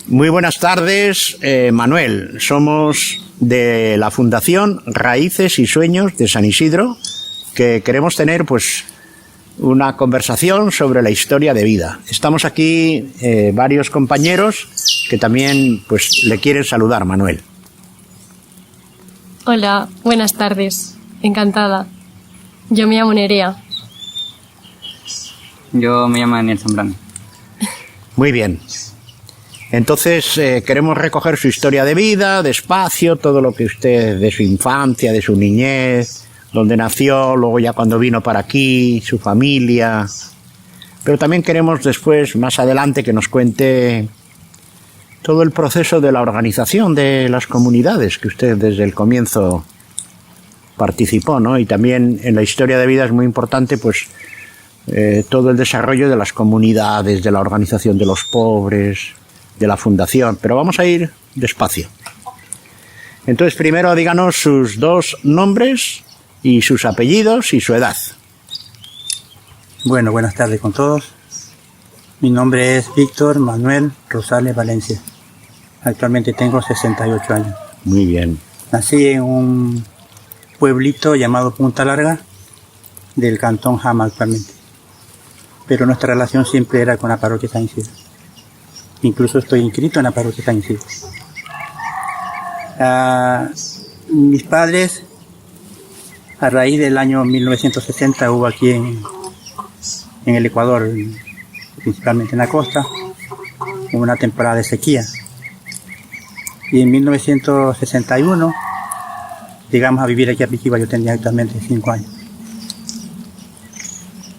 Muy buenas tardes, Manuel. Somos de la Fundación Raíces y Sueños de San Isidro, que queremos tener pues una conversación sobre la historia de vida. Estamos aquí varios compañeros que también pues le quieren saludar, Manuel. Hola, buenas tardes. Encantada. Yo me llamo Nerea. Yo me llamo Daniel Zambrano. Muy bien. Entonces queremos recoger su historia de vida, despacio, todo lo que usted, de su infancia, de su niñez, donde nació, luego ya cuando vino para aquí, su familia. Pero también queremos después, más adelante, que nos cuente todo el proceso de la organización de las comunidades que usted desde el comienzo participó, ¿no? Y también en la historia de vida es muy importante, pues, todo el desarrollo de las comunidades, de la organización de los pobres, de la fundación, pero vamos a ir despacio. Entonces, primero díganos sus dos nombres y sus apellidos y su edad. Bueno, buenas tardes con todos. Mi nombre es Víctor Manuel Rosales Valencia. Actualmente tengo 68 años. Muy bien. Nací en un pueblito llamado Punta Larga, del cantón Jama actualmente. Pero nuestra relación siempre era con la parroquia San Isidro. Incluso estoy inscrito en la parroquia San Isidro. Mis padres, a raíz del año 1960, hubo aquí en el Ecuador, principalmente en la costa, una temporada de sequía. Y en 1961 llegamos a vivir aquí a Pichiba. Yo tenía actualmente 5 años.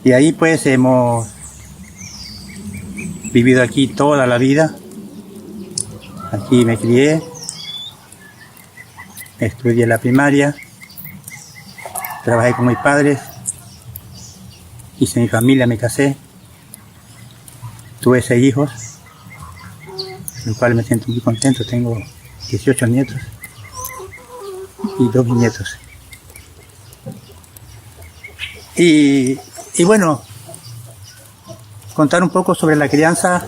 Y ahí pues hemos vivido aquí toda la vida. Aquí me crié, estudié la primaria, trabajé con mis padres, hice mi familia, me casé, tuve 6 hijos, con lo cual me siento muy contento. Tengo 18 nietos y 2 bisnietos. Y bueno, contar un poco sobre la crianza.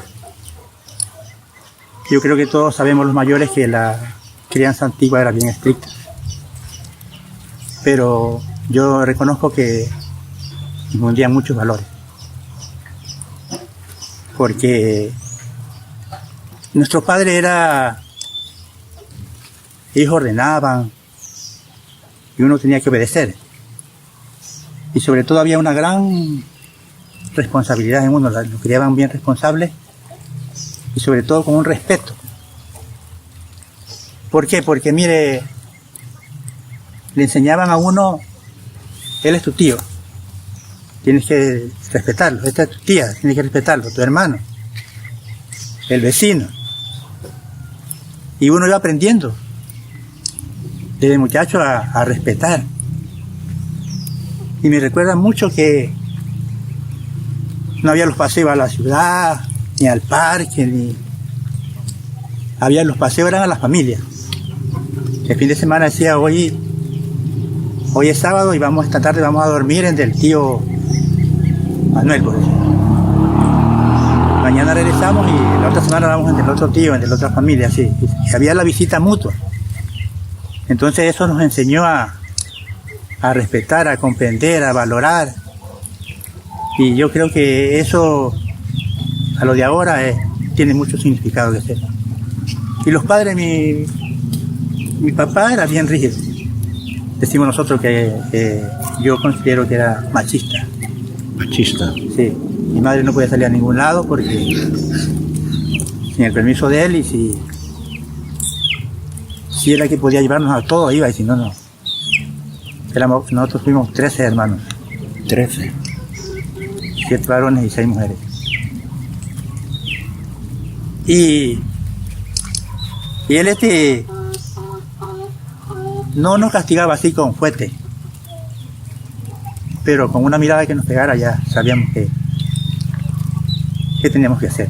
Yo creo que todos sabemos los mayores que la crianza antigua era bien estricta. Pero yo reconozco que infundían muchos valores. Porque nuestros padres ellos ordenaban y uno tenía que obedecer. Y sobre todo había una gran responsabilidad en uno, lo criaban bien responsable y sobre todo con un respeto. ¿Por qué? Porque mire, le enseñaban a uno, él es tu tío, tienes que respetarlo, esta es tu tía, tienes que respetarlo, tu hermano, el vecino. Y uno iba aprendiendo desde muchacho a respetar. Y me recuerda mucho que no había los paseos a la ciudad, ni al parque, ni... Había los paseos, eran a las familias. El fin de semana decía, hoy es sábado y esta tarde vamos a dormir en del tío Manuel, por ejemplo. Mañana regresamos y la otra semana vamos en del otro tío, en de la otra familia, así. Y había la visita mutua. Entonces eso nos enseñó a respetar, a comprender, a valorar. Y yo creo que eso, a lo de ahora, tiene mucho significado de ser. Y los padres, mi papá era bien rígido. Decimos nosotros que yo considero que era machista. Machista. Sí. Mi madre no podía salir a ningún lado porque sin el permiso de él, y si era que podía llevarnos a todos, iba, y si no, no. Nosotros fuimos 13 hermanos. 13. 7 varones y 6 mujeres. Y él no nos castigaba así con fuete, pero con una mirada que nos pegara ya sabíamos qué teníamos que hacer.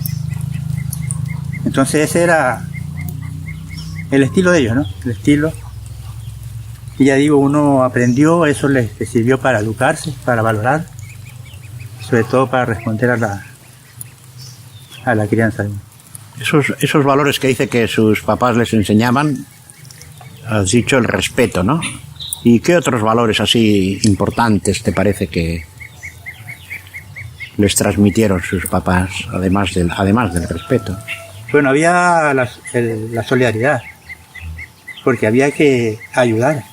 Entonces ese era el estilo de ellos, ¿no? El estilo. Y ya digo, uno aprendió, eso le sirvió para educarse, para valorar, sobre todo para responder a la crianza. Esos valores que dice que sus papás les enseñaban, has dicho el respeto, ¿no? ¿Y qué otros valores así importantes te parece que les transmitieron sus papás, además del respeto? Bueno, había la solidaridad, porque había que ayudarse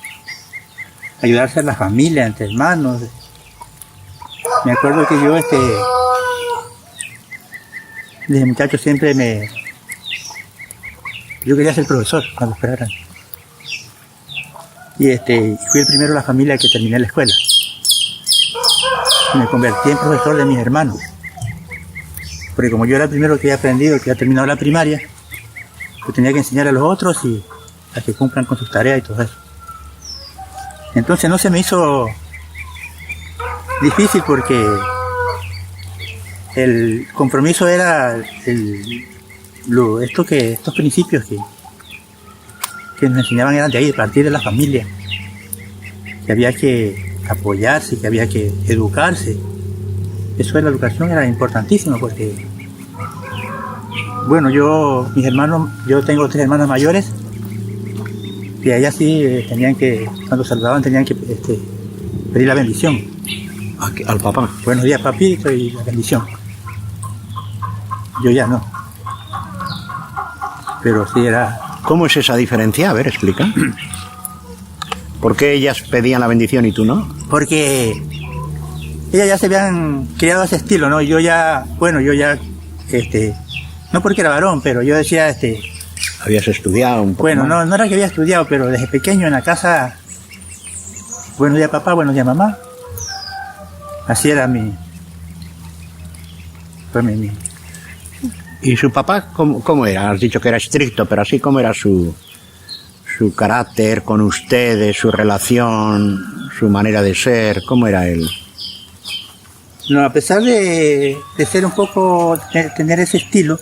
a la familia, entre hermanos. Me acuerdo que yo, desde muchacho siempre yo quería ser profesor cuando fuera grande. Y fui el primero de la familia que terminé la escuela. Me convertí en profesor de mis hermanos. Porque como yo era el primero que había aprendido, que había terminado la primaria, yo tenía que enseñar a los otros y a que cumplan con sus tareas y todo eso. Entonces no se me hizo difícil porque el compromiso era estos principios que nos enseñaban eran de ahí, de partir de la familia, que había que apoyarse, que había que educarse. Eso de la educación era importantísimo porque, bueno, yo tengo 3 hermanas mayores y ellas sí cuando saludaban tenían que pedir la bendición. Al papá. Buenos días, papito, y la bendición. Yo ya no. Pero sí era... ¿Cómo es esa diferencia? A ver, explica. ¿Por qué ellas pedían la bendición y tú no? Porque ellas ya se habían criado a ese estilo, ¿no? Yo ya, no porque era varón, pero yo decía, ¿Habías estudiado un poco bueno, más? no era que había estudiado, pero desde pequeño en la casa, buenos días papá, buenos días mamá. Así era fue mi. ¿Y su papá cómo era? Has dicho que era estricto, pero así cómo era su carácter con ustedes, su relación, su manera de ser, ¿cómo era él? No, a pesar de ser un poco, tener ese estilo,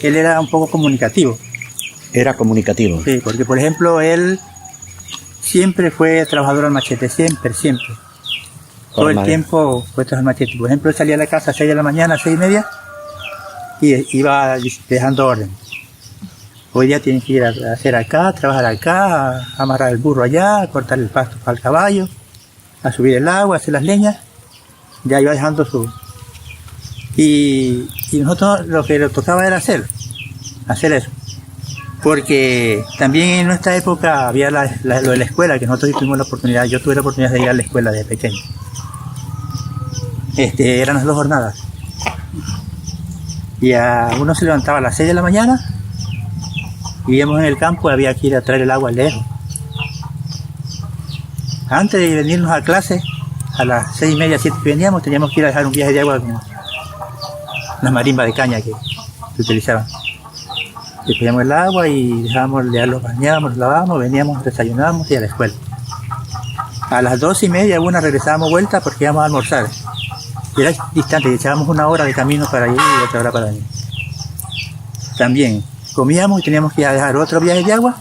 él era un poco comunicativo. Era comunicativo. Sí, porque por ejemplo él siempre fue trabajador al machete, siempre. Todo el tiempo fue trabajador al machete. Por ejemplo, él salía de la casa a 6 de la mañana, 6:30, y iba dejando orden. Hoy día tienen que ir a hacer acá, trabajar acá, a amarrar el burro allá, a cortar el pasto para el caballo, a subir el agua, a hacer las leñas. Ya iba dejando y nosotros lo que nos tocaba era hacer eso. Porque también en nuestra época había lo de la escuela, que nosotros tuvimos la oportunidad, yo tuve la oportunidad de ir a la escuela desde pequeño. Eran las 2 jornadas. Y uno se levantaba a las 6 de la mañana, vivíamos en el campo, había que ir a traer el agua lejos. Antes de venirnos a clase, a las 6:30, 7 que veníamos, teníamos que ir a dejar un viaje de agua con las marimbas de caña que se utilizaban. Despedíamos el agua y ya los bañábamos, los lavábamos, veníamos, desayunábamos y a la escuela. A las 2:30 regresábamos vuelta porque íbamos a almorzar. Y era distante, echábamos 1 hora de camino para ir y otra hora para venir. También comíamos y teníamos que ir a dejar otro viaje de agua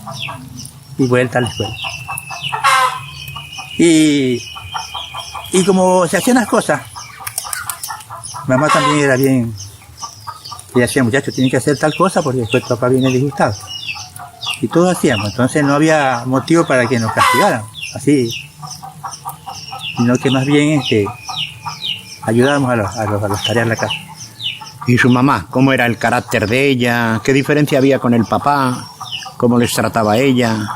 y vuelta a la escuela. Y como se hacían las cosas, mamá también era bien. Ella decía, muchachos, tienen que hacer tal cosa porque después tu papá viene disgustado. Y todos hacíamos, entonces no había motivo para que nos castigaran, así. Sino que más bien ayudábamos a las tareas de la casa. ¿Y su mamá? ¿Cómo era el carácter de ella? ¿Qué diferencia había con el papá? ¿Cómo les trataba ella?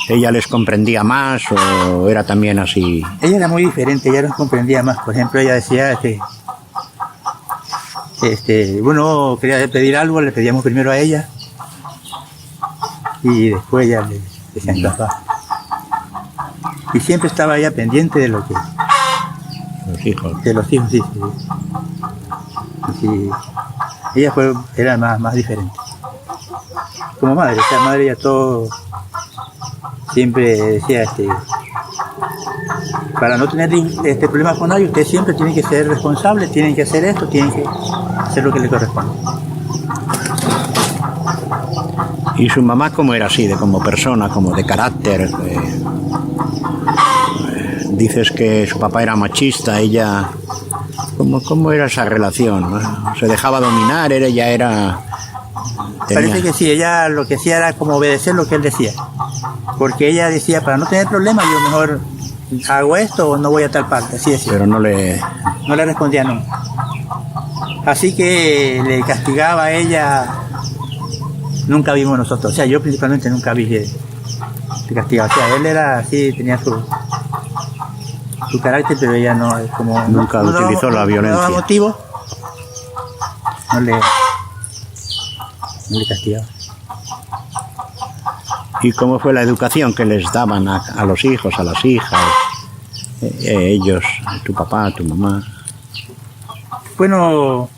¿Ella les comprendía más o era también así? Ella era muy diferente, ella nos comprendía más. Por ejemplo, ella decía uno quería pedir algo, le pedíamos primero a ella y después ella le decía a mi papá. Y siempre estaba ella pendiente de lo que... Los hijos. De los hijos, sí. Sí. Ella era más diferente. Como madre, o sea, madre ya todo... Siempre decía, para no tener problemas con nadie, usted siempre tiene que ser responsable, tienen que hacer esto, tienen que hacer lo que le corresponde. ¿Y su mamá cómo era así, como persona, como de carácter? Dices que su papá era machista, ella... ¿Cómo era esa relación? ¿No? ¿Se dejaba dominar? Ella era... Parece que sí, ella lo que hacía era como obedecer lo que él decía. Porque ella decía, para no tener problemas, yo mejor hago esto o no voy a tal parte, así decía. Pero no le respondía nunca. Así que le castigaba a ella, nunca vimos nosotros. O sea, yo principalmente nunca vi que le castigaba. O sea, él era así, tenía su carácter, pero ella no, es como... Nunca utilizó la violencia. No daba motivo, no le castigaba. ¿Y cómo fue la educación que les daban a los hijos, a las hijas, ellos, tu papá, tu mamá? Bueno,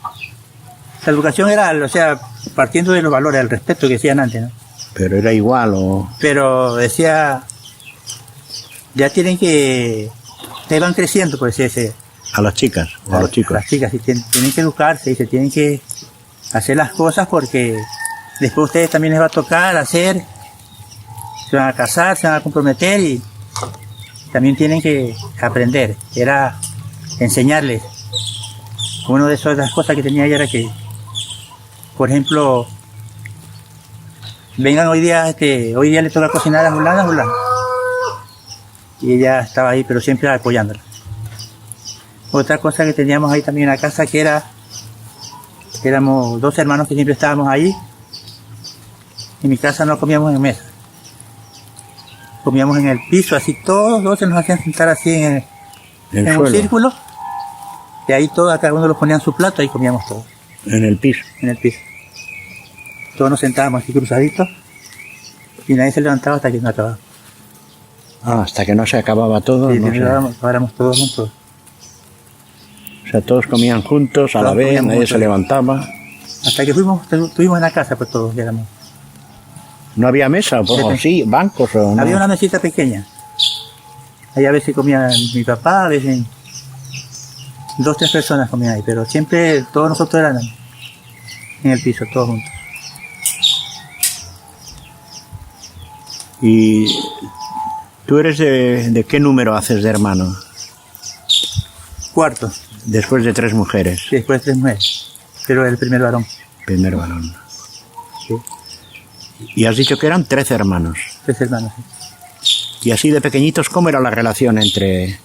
la educación era, o sea, partiendo de los valores, el respeto que decían antes, ¿no? Pero era igual o... Pero decía, ya tienen que... Ustedes van creciendo, por decirse. ¿A las chicas o a los chicos? A las chicas, sí, tienen que educarse y se tienen que hacer las cosas porque después a ustedes también les va a tocar hacer, se van a casar, se van a comprometer y también tienen que aprender. Era enseñarles. Una de esas cosas que tenía ella era que, por ejemplo, vengan hoy día le toca cocinar a fulana. Y ella estaba ahí, pero siempre apoyándola. Otra cosa que teníamos ahí también en la casa que éramos 2 hermanos que siempre estábamos ahí. En mi casa no comíamos en mesa. Comíamos en el piso, así todos 2 se nos hacían sentar así en un círculo. Y ahí todos, cada uno los ponía en su plato, ahí comíamos todos. ¿En el piso? En el piso. Todos nos sentábamos así cruzaditos y nadie se levantaba hasta que no acababa. Ah, hasta que no se acababa todo. Sí, no acabáramos todos juntos. O sea, todos comían juntos a la vez, nadie se levantaba. Hasta que estuvimos en la casa, pues todos éramos. ¿No había mesa? Pues, sí, bancos o no. Había una mesita pequeña. Ahí a veces comía mi papá, a veces 2, 3 personas comían ahí, pero siempre todos nosotros éramos en el piso, todos juntos. ¿Y tú eres de qué número haces de hermano? 4. Después de 3 mujeres. Sí, después de 3 mujeres, pero el primer varón. Primer varón. Sí. Y has dicho que eran 13 hermanos. 3 hermanos, sí. Y así de pequeñitos, ¿cómo era la relación entre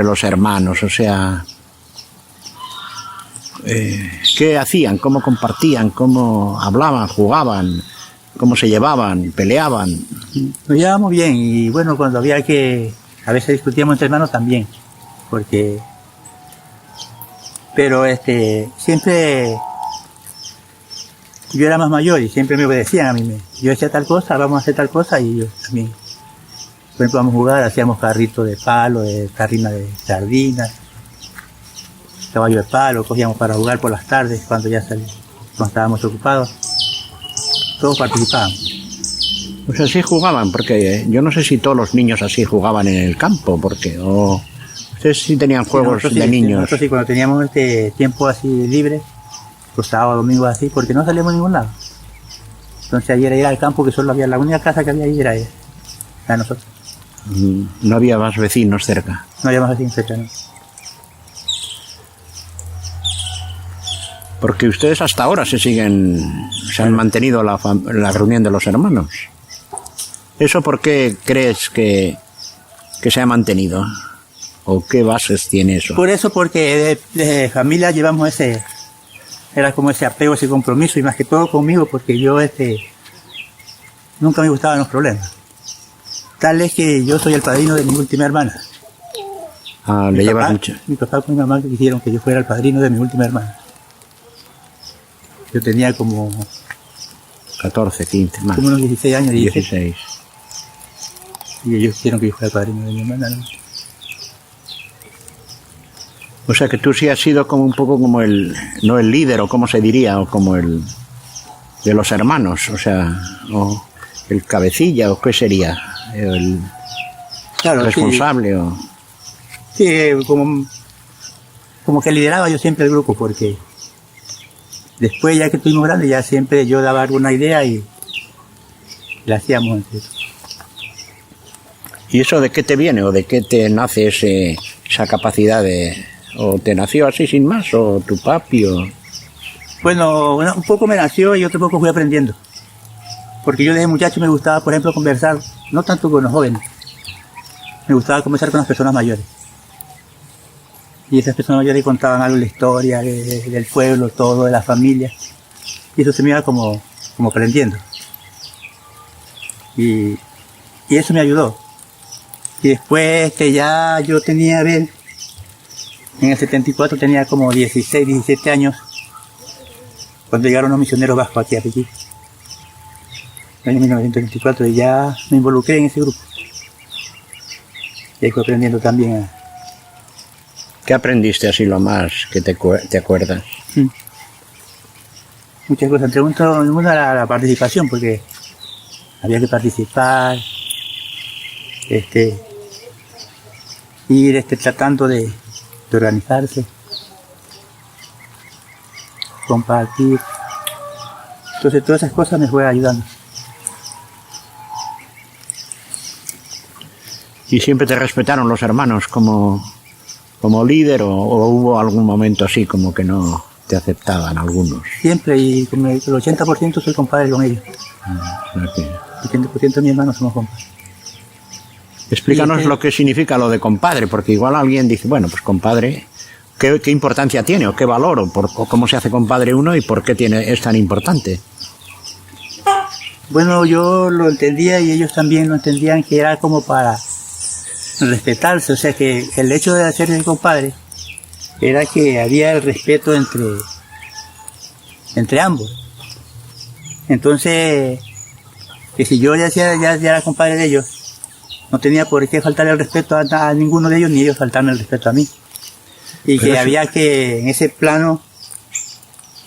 los hermanos? O sea, ¿qué hacían? ¿Cómo compartían? ¿Cómo hablaban? ¿Jugaban? ¿Cómo se llevaban? ¿Peleaban? Nos llevábamos bien y bueno, cuando había que... A veces discutíamos entre hermanos también, porque... Pero siempre... Yo era más mayor y siempre me obedecían a mí. Yo decía tal cosa, vamos a hacer tal cosa y yo también. Por ejemplo, vamos a jugar, hacíamos carritos de palo, de tarrina de sardinas, caballo de palo, cogíamos para jugar por las tardes cuando estábamos ocupados. Todos participaban. Pues así jugaban, porque yo no sé si todos los niños así jugaban en el campo, porque ustedes sí tenían juegos sí, de niños. Nosotros sí, cuando teníamos tiempo así libre, los sábados, domingos así, porque no salíamos a ningún lado. Entonces ayer era ir al campo, que solo había, la única casa que había ahí era ella, a nosotros. No había más vecinos cerca. No había más vecinos cerca, ¿no? Porque ustedes hasta ahora se han mantenido la reunión de los hermanos. ¿Eso por qué crees que se ha mantenido? ¿O qué bases tiene eso? Por eso, porque de familia llevamos era como ese apego, ese compromiso, y más que todo conmigo, porque yo nunca me gustaban los problemas. Tal es que yo soy el padrino de mi última hermana. Ah, le llevas mucho. Mi papá con mi mamá quisieron que yo fuera el padrino de mi última hermana. Yo tenía como 14, 15 más. Como unos 16 años. 16. Y ellos quisieron que yo fuera el padrino de mi hermana, ¿no? O sea que tú sí has sido como un poco como no el líder, o como se diría, o como el de los hermanos, o sea, o el cabecilla, o qué sería, el responsable, sí. O... Sí, como que lideraba yo siempre el grupo, porque después, ya que estuvimos grandes, ya siempre yo daba alguna idea y la hacíamos. ¿Y eso de qué te viene o de qué te nace esa capacidad ¿O te nació así sin más? ¿O tu papi? O... Bueno, un poco me nació y otro poco fui aprendiendo. Porque yo desde muchacho me gustaba, por ejemplo, conversar, no tanto con los jóvenes, me gustaba conversar con las personas mayores. Y esas personas mayores contaban algo de la historia, del pueblo, todo, de la familia. Y eso se me iba como aprendiendo. Y eso me ayudó. Y después que ya yo tenía, en el 74 tenía como 16, 17 años, cuando llegaron los misioneros vascos aquí a Piquí. En el año 1924, y ya me involucré en ese grupo. Y ahí fui aprendiendo también a... ¿Qué aprendiste así lo más que te acuerdas? Muchas cosas. Entre una la participación, porque había que participar, ir tratando de organizarse, compartir. Entonces todas esas cosas me fue ayudando. ¿Y siempre te respetaron los hermanos como líder o hubo algún momento así como que no te aceptaban algunos? Siempre, y como el 80% soy compadre con ellos. Okay. El 80% de mis hermanos somos compadres. Explícanos lo que significa lo de compadre, porque igual alguien dice, bueno, pues compadre, ¿qué importancia tiene o qué valor o cómo se hace compadre uno y por qué es tan importante? Bueno, yo lo entendía y ellos también lo entendían, que era como para respetarse, o sea que el hecho de hacerse compadre era que había el respeto entre ambos. Entonces, que si yo ya era compadre de ellos, no tenía por qué faltarle el respeto a ninguno de ellos, ni ellos faltarme el respeto a mí. Y pero que había que, en ese plano,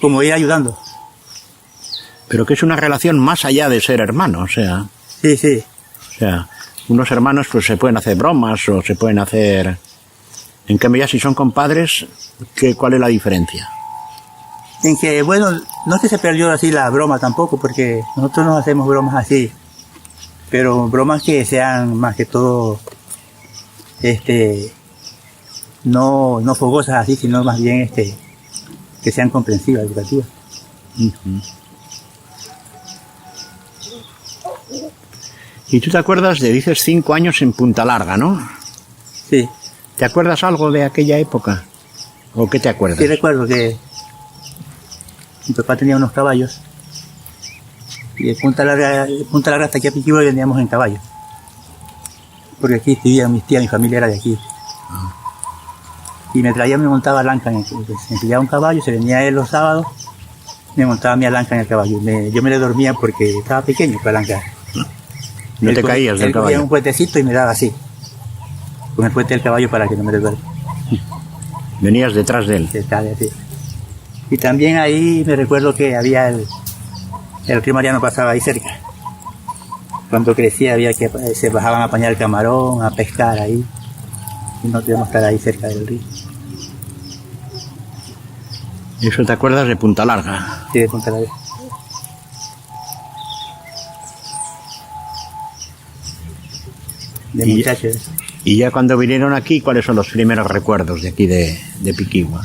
como ir ayudando. Pero que es una relación más allá de ser hermano, o sea... Sí, sí. O sea, unos hermanos pues se pueden hacer bromas o se pueden hacer... En cambio ya si son compadres, ¿cuál es la diferencia? En que, bueno, no es que se perdió así la broma tampoco, porque nosotros no hacemos bromas así. Pero bromas que sean más que todo, no fogosas así, sino más bien, que sean comprensivas, educativas. Uh-huh. Y tú te acuerdas dices 5 años en Punta Larga, ¿no? Sí. ¿Te acuerdas algo de aquella época? ¿O qué te acuerdas? Sí, recuerdo que mi papá tenía unos caballos. Y de Punta Larga hasta aquí a Piquigua veníamos en caballo. Porque aquí vivían mis tías, mi familia era de aquí. Y me montaba lanca, me pillaba un caballo, se venía él los sábados, me montaba mi lanca en el caballo. Yo me le dormía porque estaba pequeño para lancar. ¿No te caías del caballo? Cogía un puentecito y me daba así, con el puente del caballo para que no me le duerma. ¿Venías detrás de él? Detrás de él. Y también ahí me recuerdo que había el río Mariano pasaba ahí cerca. Cuando crecía había que se bajaban a apañar el camarón, a pescar ahí. Y no debíamos estar ahí cerca del río. ¿Eso te acuerdas de Punta Larga? Sí, de Punta Larga. De muchachos. Y ya cuando vinieron aquí, ¿cuáles son los primeros recuerdos de aquí de Piquigua?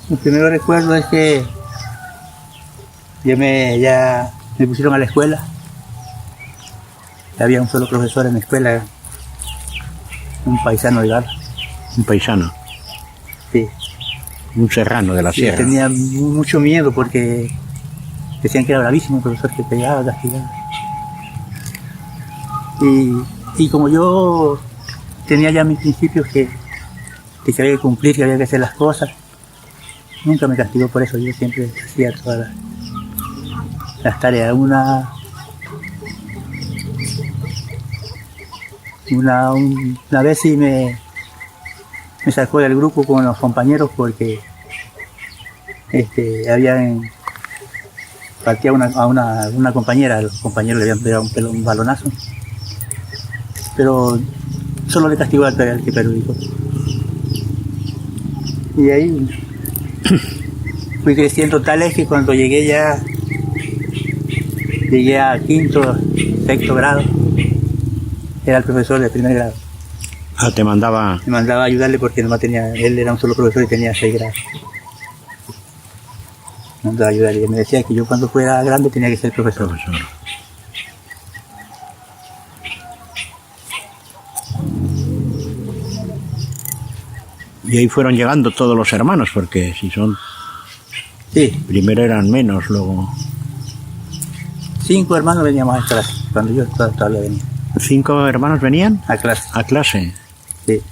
El primer recuerdo es que ya me pusieron a la escuela. Había un solo profesor en la escuela, un paisano de Garra. ¿Un paisano? Sí. Un serrano de la sierra. Tenía mucho miedo porque decían que era bravísimo el profesor, que pegaba, castigaba. Y como yo tenía ya mis principios que había que cumplir, que había que hacer las cosas, nunca me castigó por eso. Yo siempre hacía todas las tareas. Una vez sí me sacó del grupo con los compañeros porque partía a una compañera, los compañeros le habían pegado un balonazo, pero solo le castigó al que perjudicó. Y ahí fui creciendo tal es que cuando llegué a 5º, 6º grado, era el profesor de primer grado. Ah, te mandaba... Me mandaba a ayudarle porque nomás tenía, él era un solo profesor y tenía 6 grados. Me mandaba a ayudarle y me decía que yo cuando fuera grande tenía que ser profesor. Profesor. Y ahí fueron llegando todos los hermanos, porque si son... Sí, Primero eran menos, luego... 5 hermanos veníamos a clase, cuando yo todavía venía 5 hermanos venían a clase. a clase. Sí.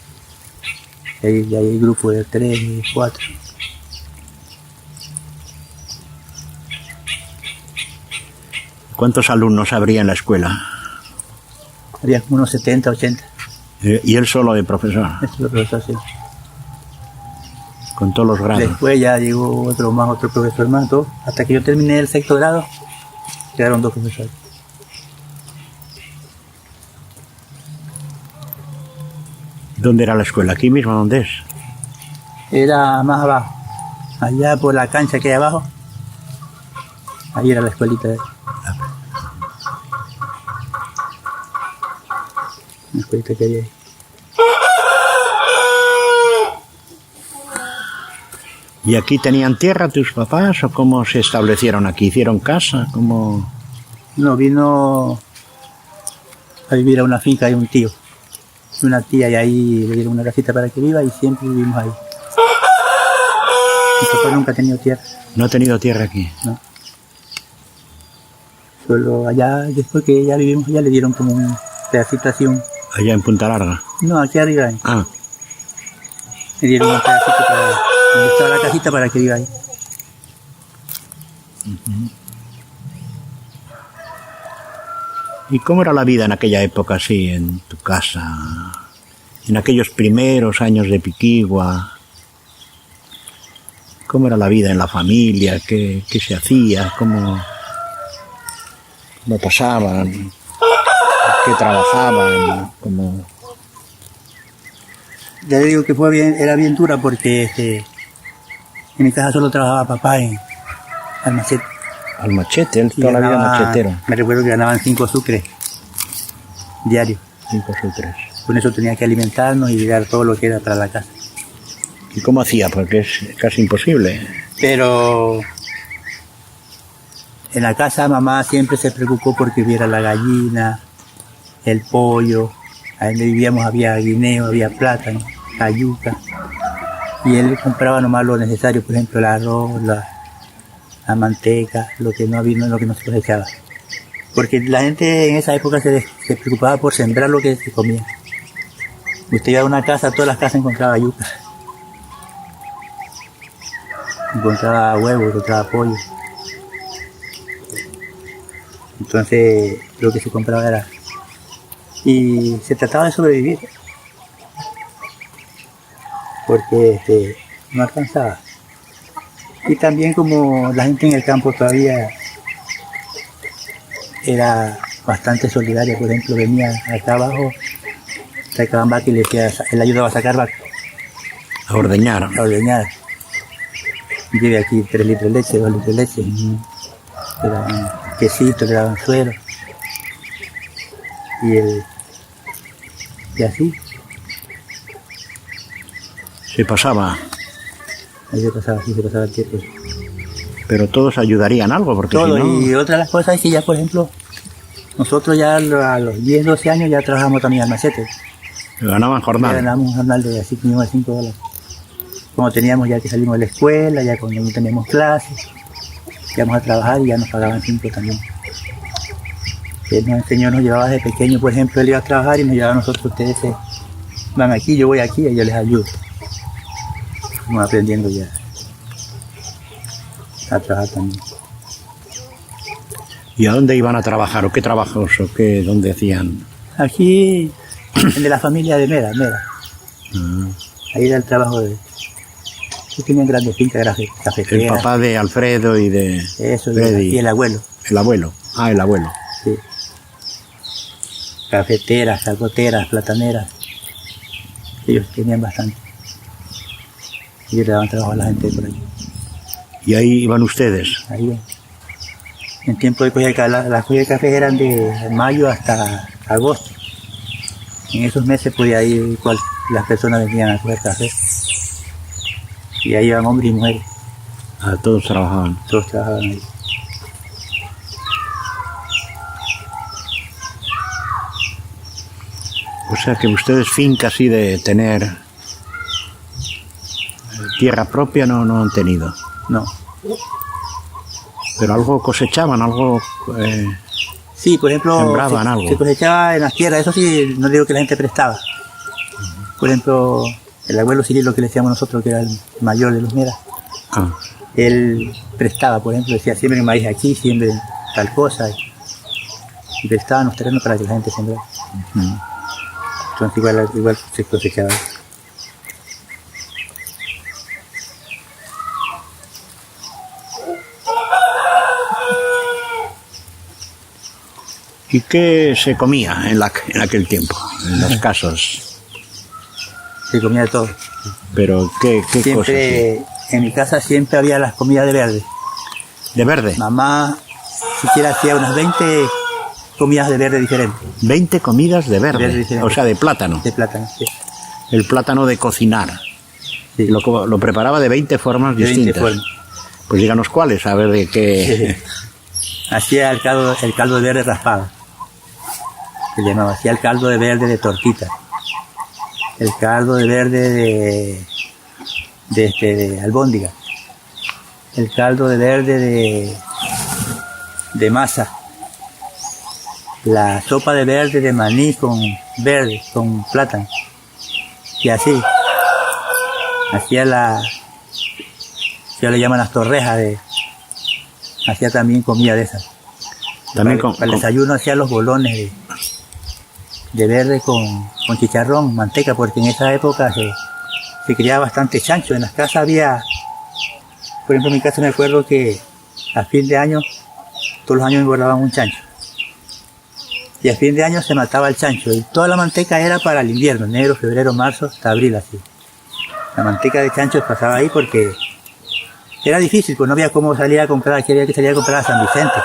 Y ahí hay grupo de 3, 4. ¿Cuántos alumnos habría en la escuela? Había como unos 70, 80. Y él solo de profesor, Eso es lo profesor, sí. con todos los grados. Después ya llegó otro profesor más, 2. Hasta que yo terminé el 6º grado, quedaron 2 profesores. ¿Dónde era la escuela? ¿Aquí mismo? ¿Dónde es? Era más abajo, allá por la cancha que hay abajo. Ahí era la escuelita. La escuelita que hay ahí. ¿Y aquí tenían tierra tus papás o cómo se establecieron aquí? ¿Hicieron casa? ¿Cómo? No, vino a vivir a una finca de un tío, una tía, y ahí le dieron una casita para que viva y siempre vivimos ahí. Mi papá nunca ha tenido tierra, ¿No ha tenido tierra aquí? no. Solo allá, después que ya vivimos allá, le dieron como un pedacito así, Allá en Punta Larga. no, aquí arriba, Ah, le dieron un pedacito para, donde estaba la casita para que viva ahí. ¿y cómo era la vida en aquella época así, en tu casa? En aquellos primeros años de Piquigua. ¿Cómo era la vida en la familia? ¿Qué se hacía? ¿Cómo pasaban? ¿Qué trabajaban? ¿Cómo? Ya le digo que era bien dura porque en mi casa solo trabajaba papá en Almacete. Al machete, él Y toda la vida ganaba- machetero. Me recuerdo que ganaban 5 sucres diarios. 5 o 3. Con eso tenía que alimentarnos y dar todo lo que era para la casa. ¿Y cómo hacía? Porque es casi imposible. Pero en la casa mamá siempre se preocupó porque hubiera la gallina, el pollo. Ahí donde vivíamos había guineo, había plátano, la yuca. Y él compraba nomás lo necesario, por ejemplo el arroz, la manteca, lo que no había, lo que no se cosechaba. Porque la gente en esa época se preocupaba por sembrar lo que se comía. Usted iba a una casa, todas las casas encontraba yuca. Encontraba huevos, encontraba pollo. Entonces lo que se compraba era... Y se trataba de sobrevivir. Porque no alcanzaba. Y también como la gente en el campo todavía era bastante solidaria, por ejemplo, venía acá abajo, sacaban vaca y le decía, él ayudaba a sacar vaca, A ordeñar. a ordeñar. Lleve aquí 3 litros de leche, 2 litros de leche, le daban quesito, le daban suero. Y así, Se pasaba. ahí se pasaba el tiempo. Pero todos ayudarían algo, porque Todo, si no... y otra de las cosas es que ya, por ejemplo, nosotros ya a los 10, 12 años ya trabajamos también al machete. Ganaban Ya jornada. ganábamos un jornal de así como de $5. Como teníamos ya que salimos de la escuela, ya cuando no teníamos clases, íbamos a trabajar y ya nos pagaban 5 también. Él nos enseñó, nos llevaba desde pequeño, por ejemplo, él iba a trabajar y nos llevaba a nosotros, ustedes van aquí, yo voy aquí y yo les ayudo. Vamos aprendiendo ya a trabajar también. ¿Y a dónde iban a trabajar? ¿O qué trabajos? ¿O qué? ¿Dónde hacían? Aquí, el de la familia de Mera. Ah, Ahí era el trabajo de... Sí, tenían grandes fincas, el cafeteras. papá de Alfredo y de Eso, Freddy. y el abuelo. El abuelo. Ah, el abuelo. Sí. Cafeteras, calcoteras, plataneras. Ellos tenían bastante. Ellos le daban trabajo a la gente por allí. Y ahí iban ustedes. Ahí. En tiempo de cogida de café, las cogidas de café eran de mayo hasta agosto. En esos meses podía ir, las personas venían a coger café. Y ahí iban hombres y mujeres, Todos trabajaban. todos trabajaban ahí. O sea que ustedes finca así de tener tierra propia no han tenido. No. Pero algo cosechaban, algo... Sí, por ejemplo, Sembraban algo. se cosechaba en las tierras, eso sí, no digo que la gente prestaba. Por ejemplo, el abuelo Cirilo, que le decíamos nosotros, que era el mayor de los Meras, ah, él prestaba, por ejemplo, decía, siembren maíz aquí, siembren tal cosa, y prestaban los terrenos para que la gente sembrara. Entonces igual se cosechaba. ¿Y qué se comía en aquel tiempo, en las casas? Se comía de todo. Pero ¿qué cosas? Siempre, en mi casa siempre había las comidas de verde. ¿De verde? Mamá siquiera hacía unas 20 comidas de verde diferentes. 20 comidas de verde, Verde diferente. o sea, de plátano. De plátano, sí. El plátano de cocinar. Sí. Lo preparaba de 20 formas De 20 distintas. formas. Pues díganos cuáles, a ver de qué... Hacía el caldo de verde raspado. Se llamaba. Hacía el caldo de verde de tortita. El caldo de verde de albóndiga. El caldo de verde de masa. La sopa de verde de maní con plátano. Y así. Hacía se le llaman las torrejas hacía también comida de esas. También Para el desayuno hacía los bolones de verde con chicharrón, manteca, porque en esa época se criaba bastante chancho. En las casas había, por ejemplo en mi casa me acuerdo que a fin de año, todos los años engordaban un chancho. Y a fin de año se mataba el chancho. Y toda la manteca era para el invierno, enero, febrero, marzo, hasta abril así. La manteca de chancho pasaba ahí porque era difícil, pues no había cómo salir a comprar, había que salir a comprar a San Vicente.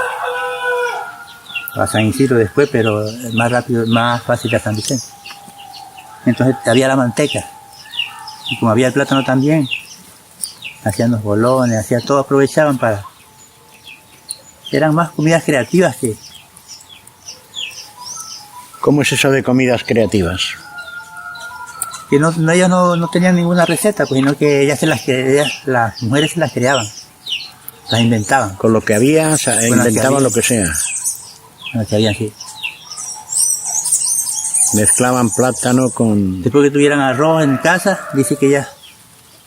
O a San Isidro después, pero más rápido, más fácil a San Vicente. Entonces había la manteca. Y como había el plátano también, hacían los bolones, hacían todo, aprovechaban para... Eran más comidas creativas que... ¿Cómo es eso de comidas creativas? Que ellos no tenían ninguna receta, pues, sino que las mujeres se las creaban, las inventaban. Con lo que había, inventaban lo que sea. Las que habían, sí. Mezclaban plátano con... Después que tuvieran arroz en casa, dice que ya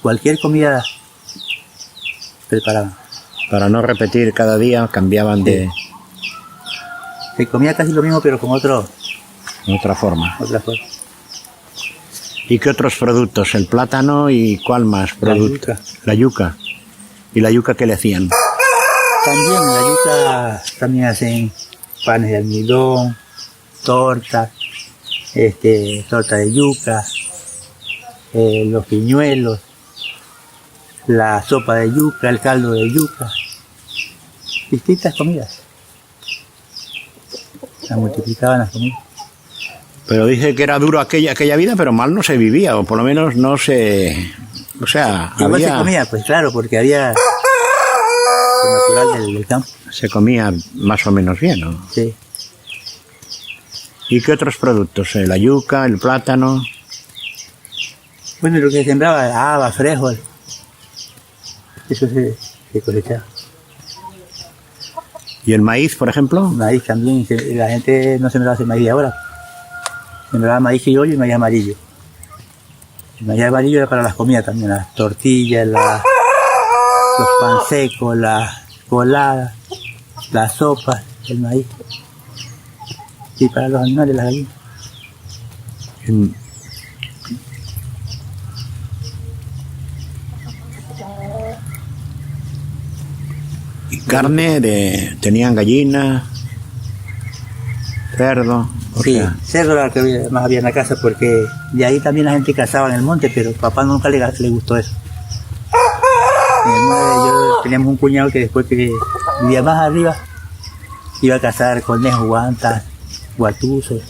cualquier comida preparaban. Para no repetir cada día, cambiaban de Se comía casi lo mismo, pero con otra forma. forma. ¿Y qué otros productos? El plátano y ¿cuál más producto? La yuca. La yuca. ¿Y la yuca qué le hacían? También la yuca, también hacen panes de almidón, torta de yuca, los piñuelos, la sopa de yuca, el caldo de yuca, distintas comidas. Se multiplicaban las comidas. Pero dice que era duro aquella vida, pero mal no se vivía, o por lo menos no se... O sea, Igual se comía, pues claro, porque había lo natural del campo. Se comía más o menos bien, ¿no? Sí. ¿Y qué otros productos? La yuca, el plátano... Bueno, lo que se sembraba, habas, frijol, eso se cosechaba. ¿Y el maíz, por ejemplo? Maíz también, la gente no sembraba ese maíz de ahora. Sembraba maíz criollo y maíz amarillo. El maíz amarillo era para las comidas también, las tortillas, los pan secos, las coladas, las sopas, el maíz. Y para los animales, las gallinas. Y carne, tenían gallina, cerdo... Sí, cerdo era lo que más había en la casa, porque de ahí también la gente cazaba en el monte, pero papá nunca le gustó eso. Mi hermano y yo teníamos un cuñado que después que vivía más arriba, iba a cazar conejos, guantas, guatuzos.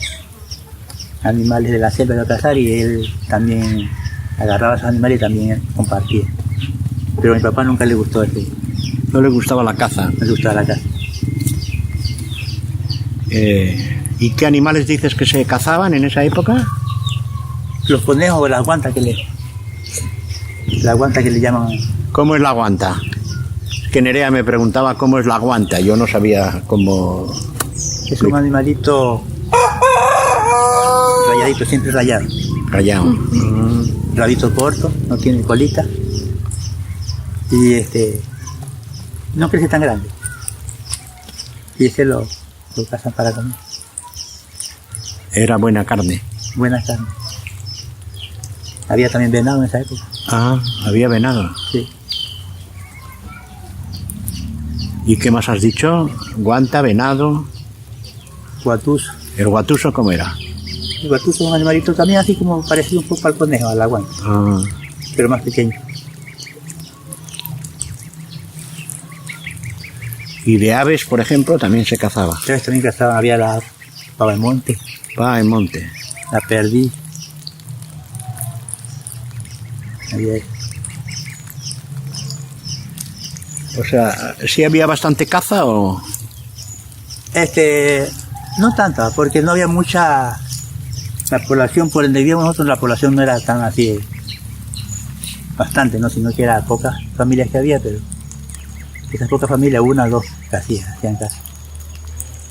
animales de la selva de cazar y él también agarraba a esos animales y también compartía. Pero a mi papá nunca le gustó No le gustaba la caza. no le gustaba la caza. ¿Y qué animales dices que se cazaban en esa época? Los conejos o las guantas que le llaman. ¿Cómo es la guanta? Es que Nerea me preguntaba cómo es la guanta. Yo no sabía cómo... Es un animalito rayadito, siempre rayado. Rayado. Rabito corto, no tiene colita. Y no crece tan grande. Y lo cazan para comer. Era buena carne. Buena carne. Había también venado en esa época. Ah, había venado. Sí. ¿Y qué más has dicho? Guanta, venado. Guatuso. ¿El guatuso cómo era? El guatuso es un animalito también así como parecido un poco al conejo, a la guanta, Ah, pero más pequeño. y de aves, por ejemplo, también se cazaba. Entonces también cazaban, había la pava de monte, Va en monte. la perdiz. Había O sea, ¿sí había bastante caza o...? no tanta, porque no había mucha. La población, por donde vivíamos nosotros, la población no era tan así, bastante, ¿no? Sino que eran pocas familias que había, pero esas pocas familias, una o dos que hacían casa.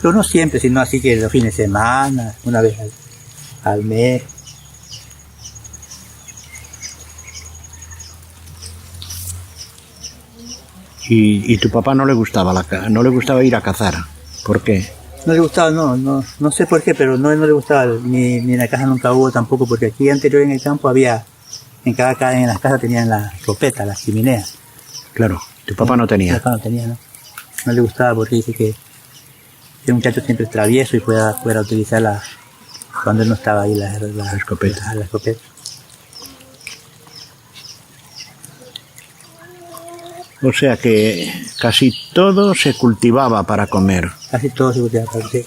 Pero no siempre, sino así que los fines de semana, una vez al mes. Y tu papá no le gustaba no le gustaba ir a cazar. ¿Por qué? No le gustaba, no sé por qué, pero no le gustaba, ni en la casa nunca hubo tampoco, porque aquí anterior en el campo había, en cada casa, en las casas tenían las ropetas, las chimeneas. Claro, tu papá no tenía. Mi papá no tenía, ¿no? No le gustaba porque dice que era un muchacho siempre travieso y fuera a utilizarla cuando él no estaba ahí, la escopeta. La escopeta. O sea que casi todo se cultivaba para comer. Casi todo se cultivaba para comer.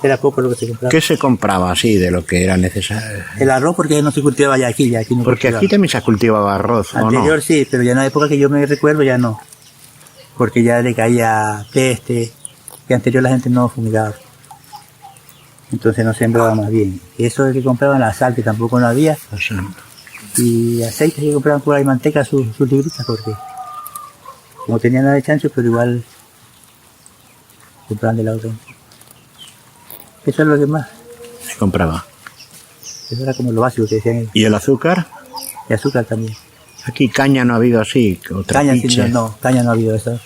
Era poco lo que se compraba. ¿Qué se compraba así de lo que era necesario? El arroz porque no se cultivaba ya aquí no. Porque cultivaba. aquí también se cultivaba arroz, ¿o no? Anterior sí, pero ya en la época que yo me recuerdo ya no. Porque ya le caía peste, que anterior la gente no fumigaba. Entonces no sembraba más bien. Eso es que compraban la sal, que tampoco no había. O sea, Y aceite que compraban por ahí, manteca, sus libritas, porque no tenían nada de chancho, pero igual compraban de la otra. Eso es lo que más. se compraba. Eso era como lo básico que decían ellos. ¿Y el azúcar? Y azúcar también. Aquí caña no ha habido así, o Caña sí, trapiche. no, caña no ha habido eso.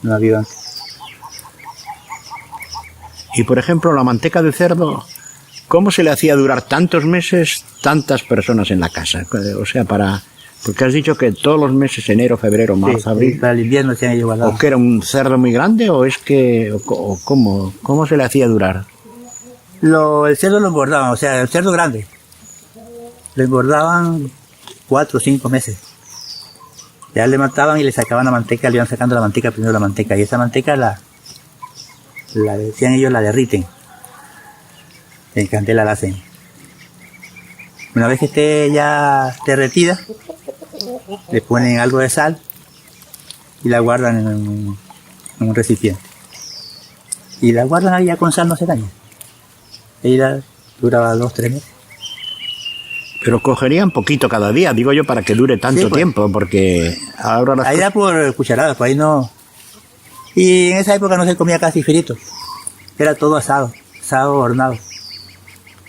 No ha habido antes. Y por ejemplo, la manteca de cerdo, ¿cómo se le hacía durar tantos meses, tantas personas en la casa? O sea, porque has dicho que todos los meses, enero, febrero, marzo, Sí, abril, para el invierno se han ellos guardado. ¿o que era un cerdo muy grande o es que, o cómo se le hacía durar? El cerdo lo engordaban, o sea, el cerdo grande. Lo engordaban 4 o 5 meses. Ya le mataban y le sacaban la manteca, le iban sacando la manteca, primero la manteca. Y esa manteca la decían ellos, la derriten. En candela la hacen. Una vez que esté ya derretida, le ponen algo de sal y la guardan en un recipiente. Y la guardan ahí ya con sal, no se daña. Ella duraba 2 o 3 meses. Pero cogerían poquito cada día, digo yo, para que dure tanto Sí, pues. tiempo, porque ahora las Ahí era por cucharadas, pues ahí no. Y en esa época no se comía casi frito. Era todo asado hornado.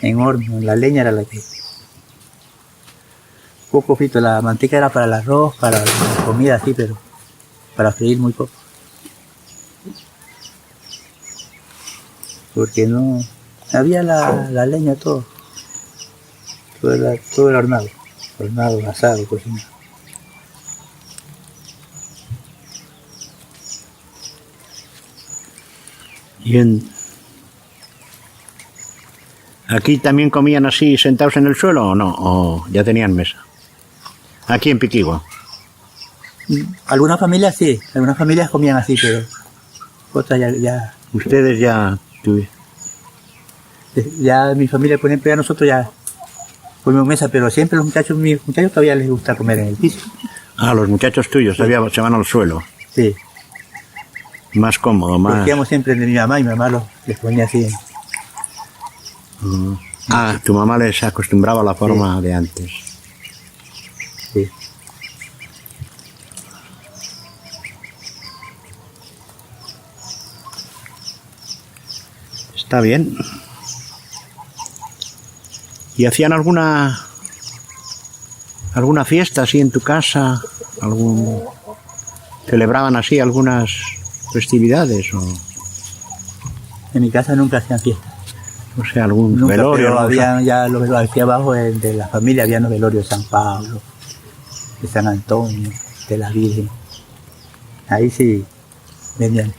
En horno, la leña era la que. Poco frito, la manteca era para el arroz, para la comida así, pero para freír muy poco. Porque no. Había la leña todo. Todo era hornado. Hornado, asado, cocinado. ¿Aquí también comían así sentados en el suelo o no? ¿O ya tenían mesa? Aquí en Piquigua. Algunas familias sí, algunas familias comían así, pero otras ya Ustedes ya Ya mi familia, por ejemplo, ya nosotros ya comemos mesa, pero siempre los muchachos, mis muchachos todavía les gusta comer en el piso. Ah, los muchachos tuyos todavía se van al suelo. Sí. Más cómodo, más... Porque íbamos siempre de mi mamá y mi mamá les ponía así. Ah, tu mamá les acostumbraba a la forma de antes. Sí. Está bien. ¿Y hacían alguna fiesta así en tu casa? ¿Celebraban así algunas festividades? En mi casa nunca hacían fiesta. O sea, algún Nunca, velorio. pero ¿no? había ya los velorios aquí abajo de la familia, había los velorios de San Pablo, de San Antonio, de la Virgen. Ahí sí venían,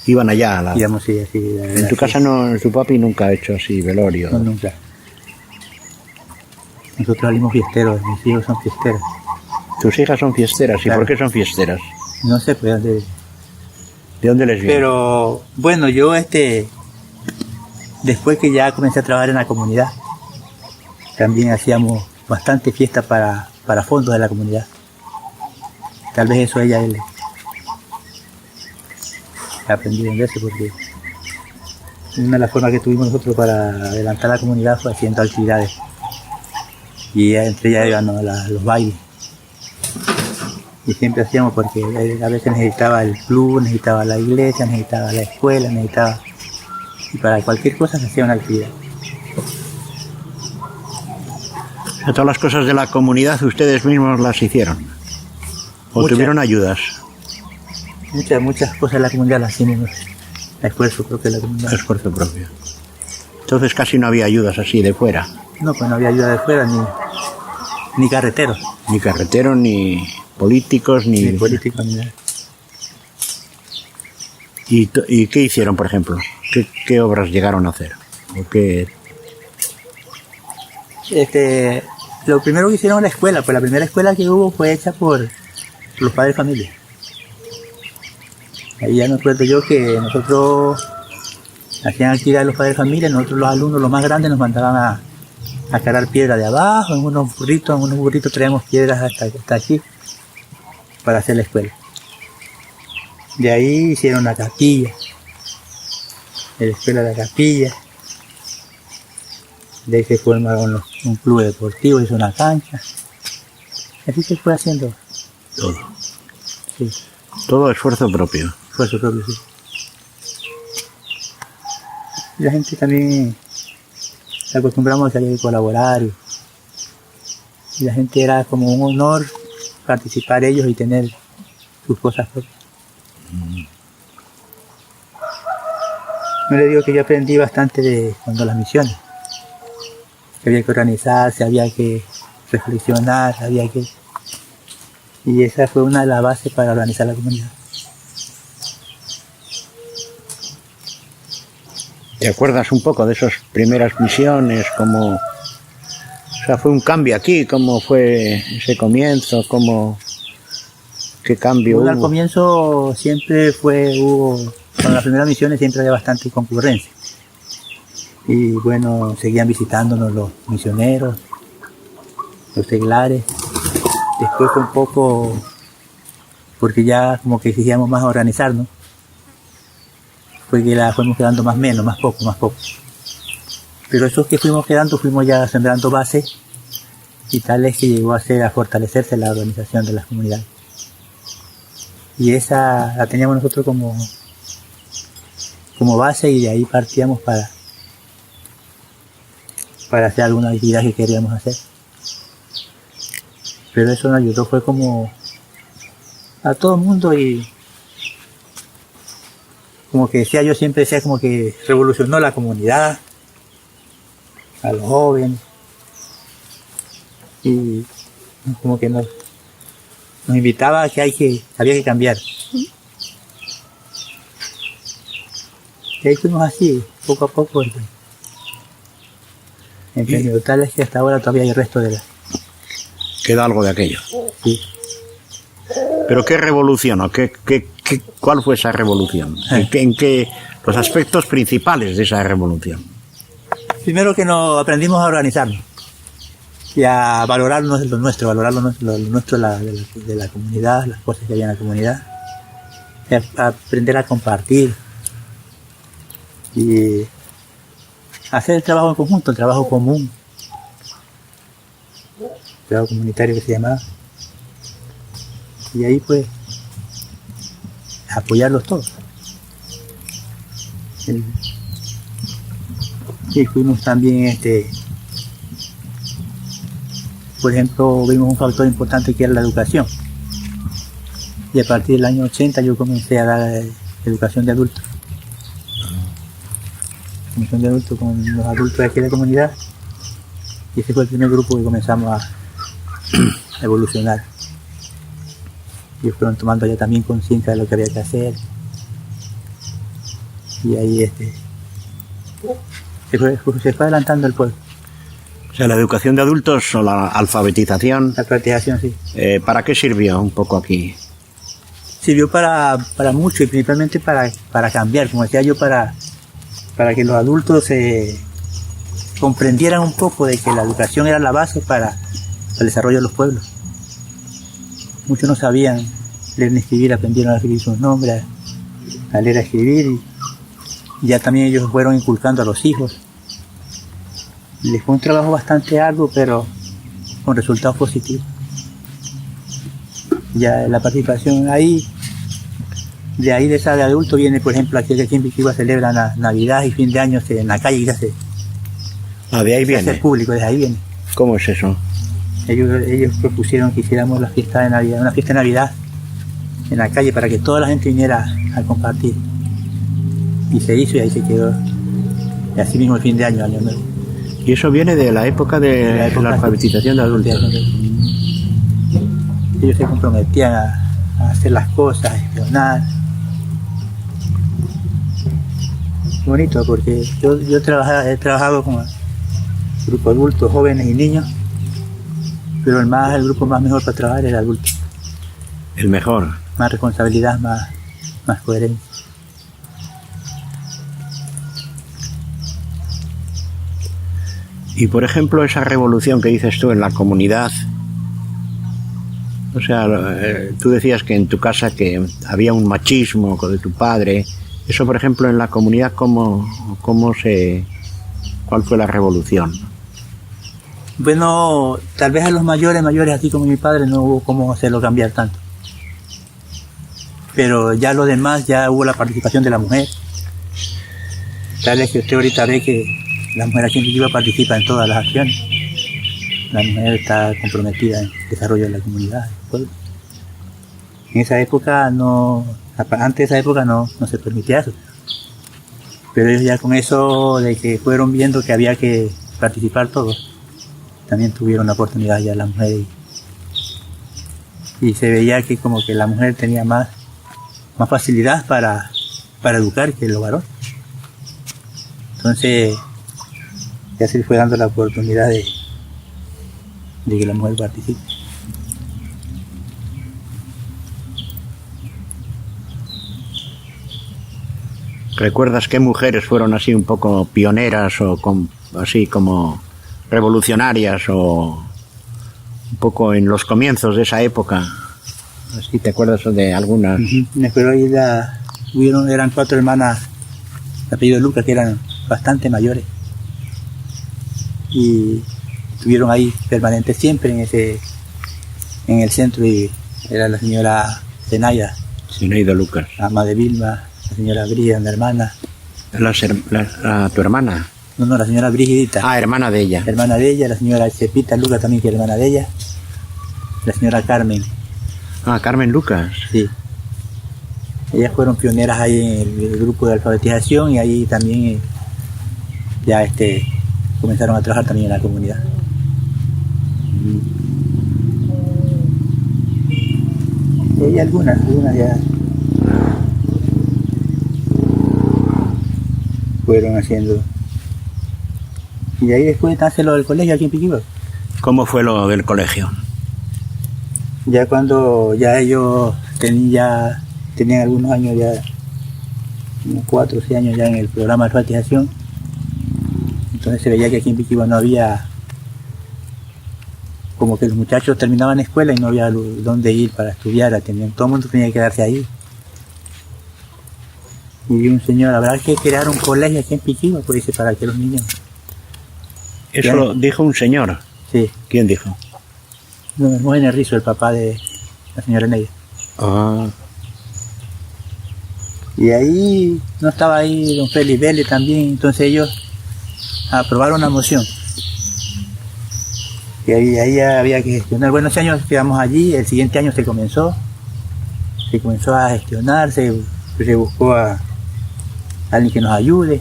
Iban allá. íbamos así. En tu casa no, tu papi nunca ha hecho así velorio. No, nunca. Nosotros salimos fiesteros, mis hijos son fiesteros. Tus hijas son fiesteras. ¿Y Claro. por qué son fiesteras? No sé pues dónde. ¿De dónde les viene? Pero bueno, yo después que ya comencé a trabajar en la comunidad, también hacíamos bastante fiesta para fondos de la comunidad. Tal vez eso ella él aprendieron de eso, porque una de las formas que tuvimos nosotros para adelantar la comunidad fue haciendo actividades. Y entre ellas iban los bailes. Y siempre hacíamos porque a veces necesitaba el club, necesitaba la iglesia, necesitaba la escuela, y para cualquier cosa se hacía una actividad. O sea, todas las cosas de la comunidad ustedes mismos las hicieron. ¿O Muchas. tuvieron ayudas? Muchas cosas de la comunidad las hicimos, el esfuerzo propio de la comunidad. Esfuerzo propio. Entonces casi no había ayudas así de fuera. No, pues no había ayuda de fuera, ni carreteros, Ni carreteros, ni políticos, ni políticos, ni nada. ¿Y qué hicieron, por ejemplo? ¿Qué obras llegaron a hacer? ¿O qué? Lo primero que hicieron en la escuela, pues la primera escuela que hubo fue hecha por los padres de familia. Ahí ya me acuerdo yo que nosotros hacían actividades los padres de familia, nosotros los alumnos, los más grandes, nos mandaban a cargar piedra de abajo, en unos burritos traíamos piedras hasta aquí para hacer la escuela. De ahí hicieron la capilla, la escuela de la capilla. De ahí se formaron un club deportivo, hizo una cancha. Así se fue haciendo. Todo. Sí, Todo esfuerzo propio. esfuerzo propio, sí. Y la gente también se acostumbramos a salir a colaborar y la gente era como un honor participar ellos y tener sus cosas propias. No le digo que yo aprendí bastante de cuando las misiones. Que había que organizarse, había que reflexionar, y esa fue una de las bases para organizar la comunidad. ¿Te acuerdas un poco de esas primeras misiones? O sea, fue un cambio aquí, ¿cómo fue ese comienzo? ¿Qué cambio Al hubo? comienzo siempre con las primeras misiones siempre había bastante concurrencia. Y bueno, seguían visitándonos los misioneros, los seglares. Después fue un poco, porque ya como que exigíamos más organizarnos, fue que la fuimos quedando más poco. Pero esos que fuimos quedando, fuimos ya sembrando bases, y tal es que llegó a fortalecerse la organización de las comunidades. Y esa la teníamos nosotros como base, y de ahí partíamos para hacer alguna actividad que queríamos hacer. Pero eso nos ayudó, fue como a todo el mundo, y como que siempre decía como que revolucionó la comunidad, a los jóvenes, y como que nos invitaba a que había que cambiar. Y ahí fuimos así, poco a poco. En tal es que hasta ahora todavía hay el resto de la... Queda algo de aquello. Sí. ¿Pero qué revolución? ¿O cuál fue esa revolución? ¿En qué los aspectos principales de esa revolución? Primero que nos aprendimos a organizarnos y a valorar lo nuestro, de la comunidad, las cosas que había en la comunidad, y a aprender a compartir y hacer el trabajo en conjunto, el trabajo común, el trabajo comunitario que se llamaba, y ahí pues apoyarlos todos. Y fuimos también, por ejemplo, vimos un factor importante que era la educación. Y a partir del año 80 yo comencé a dar educación de adultos. Educación de adultos con los adultos de aquí de la comunidad. Y ese fue el primer grupo que comenzamos a evolucionar. Y fueron tomando ya también conciencia de lo que había que hacer. Y ahí se fue adelantando el pueblo. O sea, la educación de adultos o la alfabetización. La alfabetización, sí. ¿Para qué sirvió un poco aquí? Sirvió para mucho y principalmente para cambiar, como decía yo, para que los adultos comprendieran un poco de que la educación era la base para el desarrollo de los pueblos. Muchos no sabían leer ni escribir, aprendieron a escribir sus nombres, a leer, a escribir, y ya también ellos fueron inculcando a los hijos. Les fue un trabajo bastante arduo, pero con resultados positivos. Ya la participación ahí, de esa de adulto viene, por ejemplo, aquí en Piquigua celebran Navidad y fin de año en la calle, ya de ahí viene. El público, de ahí viene. ¿Cómo es eso? Ellos propusieron que hiciéramos la fiesta de Navidad, una fiesta de Navidad en la calle para que toda la gente viniera a compartir. Y se hizo y ahí se quedó. Y así mismo el fin de año nuevo. Y eso viene de la época de la alfabetización de adultos. Ellos se comprometían a hacer las cosas, a espionar. Bonito, porque yo he trabajado con grupo de adultos, jóvenes y niños, pero el grupo más mejor para trabajar es el adulto. El mejor. Más responsabilidad, más coherencia. Y por ejemplo, esa revolución que dices tú en la comunidad, o sea, tú decías que en tu casa que había un machismo de tu padre. Eso, por ejemplo, en la comunidad, ¿cuál fue la revolución? Bueno, tal vez a los mayores, así como mi padre, no hubo cómo hacerlo cambiar tanto. Pero ya lo demás, ya hubo la participación de la mujer. Tal vez que usted ahorita ve que la mujer aquí en Piquigua participa en todas las acciones. La mujer está comprometida en el desarrollo de la comunidad, del pueblo. En esa época antes de esa época no se permitía eso. Pero ellos ya con eso de que fueron viendo que había que participar todos, también tuvieron la oportunidad ya las mujeres. Y se veía que como que la mujer tenía más facilidad para educar que los varones. Entonces ya se le fue dando la oportunidad de que la mujer participe. ¿Recuerdas qué mujeres fueron así un poco pioneras o así como revolucionarias o un poco en los comienzos de esa época? ¿Así te acuerdas de algunas? Me acuerdo ahí eran 4 hermanas de apellido Lucas que eran bastante mayores y estuvieron ahí permanentes siempre en el centro, y era la señora Zenaida Lucas, ama de Vilma, la señora Brígida, mi hermana. ¿Tu hermana? No, la señora Brígidita. Hermana de ella. Hermana de ella, la señora Chepita Lucas también, que es hermana de ella. La señora Carmen. Carmen Lucas. Sí. Ellas fueron pioneras ahí en el grupo de alfabetización y ahí también ya comenzaron a trabajar también en la comunidad. Y hay algunas ya fueron haciendo. Y de ahí después nace lo del colegio aquí en Piquigua. ¿Cómo fue lo del colegio? Ya cuando ya ellos tenían algunos años, ya unos 4 o 6 años ya en el programa de alfabetización, Entonces se veía que aquí en Piquigua no había, como que los muchachos terminaban la escuela y no había dónde ir para estudiar, todo el mundo tenía que quedarse ahí. Y un señor, habrá que crear un colegio aquí en Piquigua, pues dice, para que los niños... Eso lo dijo un señor. Sí. ¿Quién dijo? No, Mohen Rizo, el papá de la señora Neida. Ah, Y ahí, no estaba ahí don Félix Vélez también, entonces ellos aprobaron una moción. Y ahí ya había que gestionar. Bueno, ese año quedamos allí, el siguiente año se comenzó a gestionar, se buscó a alguien que nos ayude.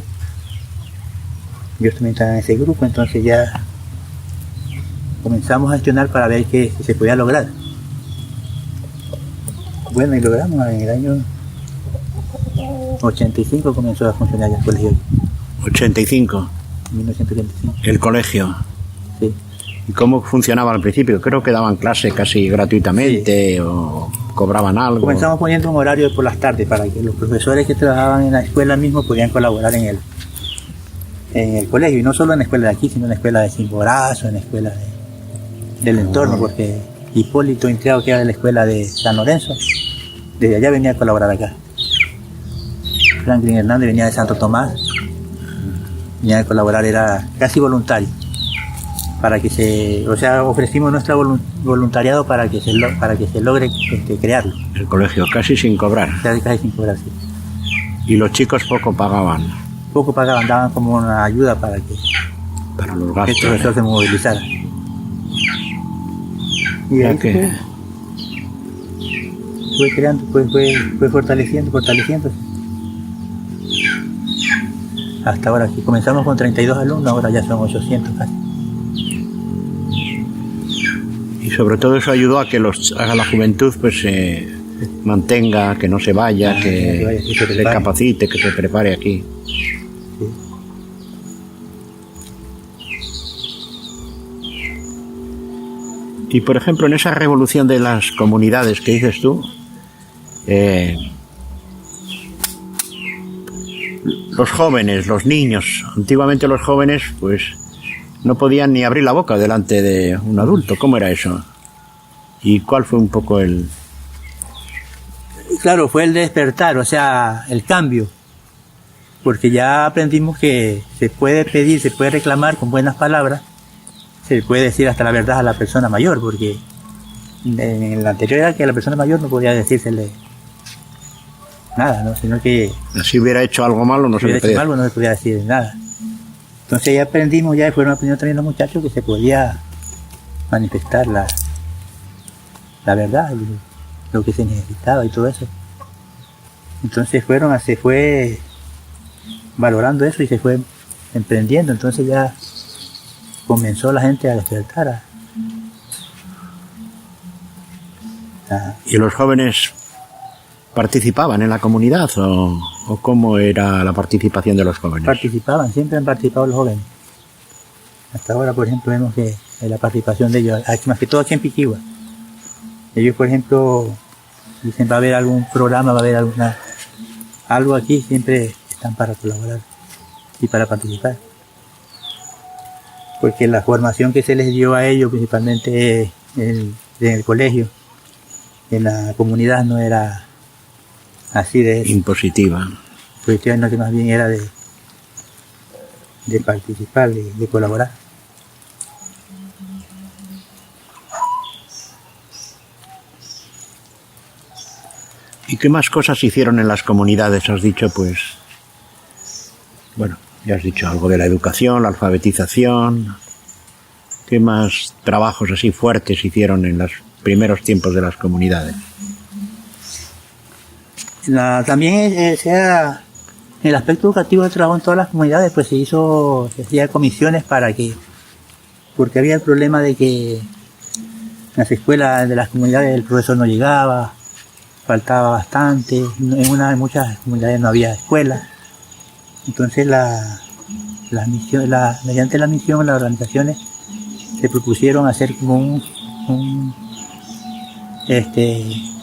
Yo también estaba en ese grupo, entonces ya comenzamos a gestionar para ver qué se podía lograr. Bueno, y logramos en el año 85 comenzó a funcionar el colegio. 85. 1985. El colegio. Sí. ¿Y cómo funcionaba al principio? Creo que daban clases casi gratuitamente, sí, o cobraban algo. Comenzamos poniendo un horario por las tardes para que los profesores que trabajaban en la escuela mismo podían colaborar en el colegio, y no solo en la escuela de aquí, sino en la escuela de Chimborazo, en la escuela del entorno, porque Hipólito Intriago, que era de la escuela de San Lorenzo, desde allá venía a colaborar acá. Franklin Hernández venía de Santo Tomás, venía a colaborar, era casi voluntario, para que ofrecimos nuestro voluntariado para que se logre crearlo. El colegio, casi sin cobrar. Casi sin cobrar, sí. Y los chicos poco pagaban. Poco pagaban, daban como una ayuda para los gastos. Que el profesor se movilizara. Y ahí fue creando, fue fortaleciendo. Hasta ahora, que comenzamos con 32 alumnos, ahora ya son 800 casi. Y sobre todo eso ayudó a que la juventud pues se mantenga, que no se vaya, que se capacite, que se prepare aquí. Sí. Y por ejemplo, en esa revolución de las comunidades que dices tú, los jóvenes, los niños, antiguamente los jóvenes pues no podían ni abrir la boca delante de un adulto. ¿Cómo era eso? ¿Y cuál fue un poco el...? Claro, fue el despertar, o sea, el cambio. Porque ya aprendimos que se puede pedir, se puede reclamar con buenas palabras, se puede decir hasta la verdad a la persona mayor, porque en el anterior era que a la persona mayor no podía decírsele nada, ¿no? Sino que... Si hubiera hecho algo malo no se le podía. No se podía decir nada. Entonces ya aprendimos, ya fueron aprendiendo también los muchachos que se podía manifestar la verdad, lo que se necesitaba y todo eso. Entonces se fue valorando eso y se fue emprendiendo. Entonces ya comenzó la gente a despertar. ¿Y los jóvenes participaban en la comunidad o cómo era la participación de los jóvenes? Participaban, siempre han participado los jóvenes. Hasta ahora, por ejemplo, vemos que la participación de ellos, más que todo aquí en Piquigua. Ellos, por ejemplo, dicen va a haber algún programa, va a haber algo aquí, siempre están para colaborar y para participar. Porque la formación que se les dio a ellos, principalmente en el colegio, en la comunidad, no era así de... impositiva. Positiva, no, que más bien era de participar, de colaborar. ¿Y qué más cosas hicieron en las comunidades? Has dicho, pues... Bueno, ya has dicho algo de la educación, la alfabetización. ¿Qué más trabajos así fuertes hicieron en los primeros tiempos de las comunidades? También en el aspecto educativo del trabajo en todas las comunidades, pues se hacía comisiones porque había el problema de que en las escuelas de las comunidades el profesor no llegaba, faltaba bastante, en muchas comunidades no había escuela. Entonces mediante la misión, las organizaciones se propusieron hacer como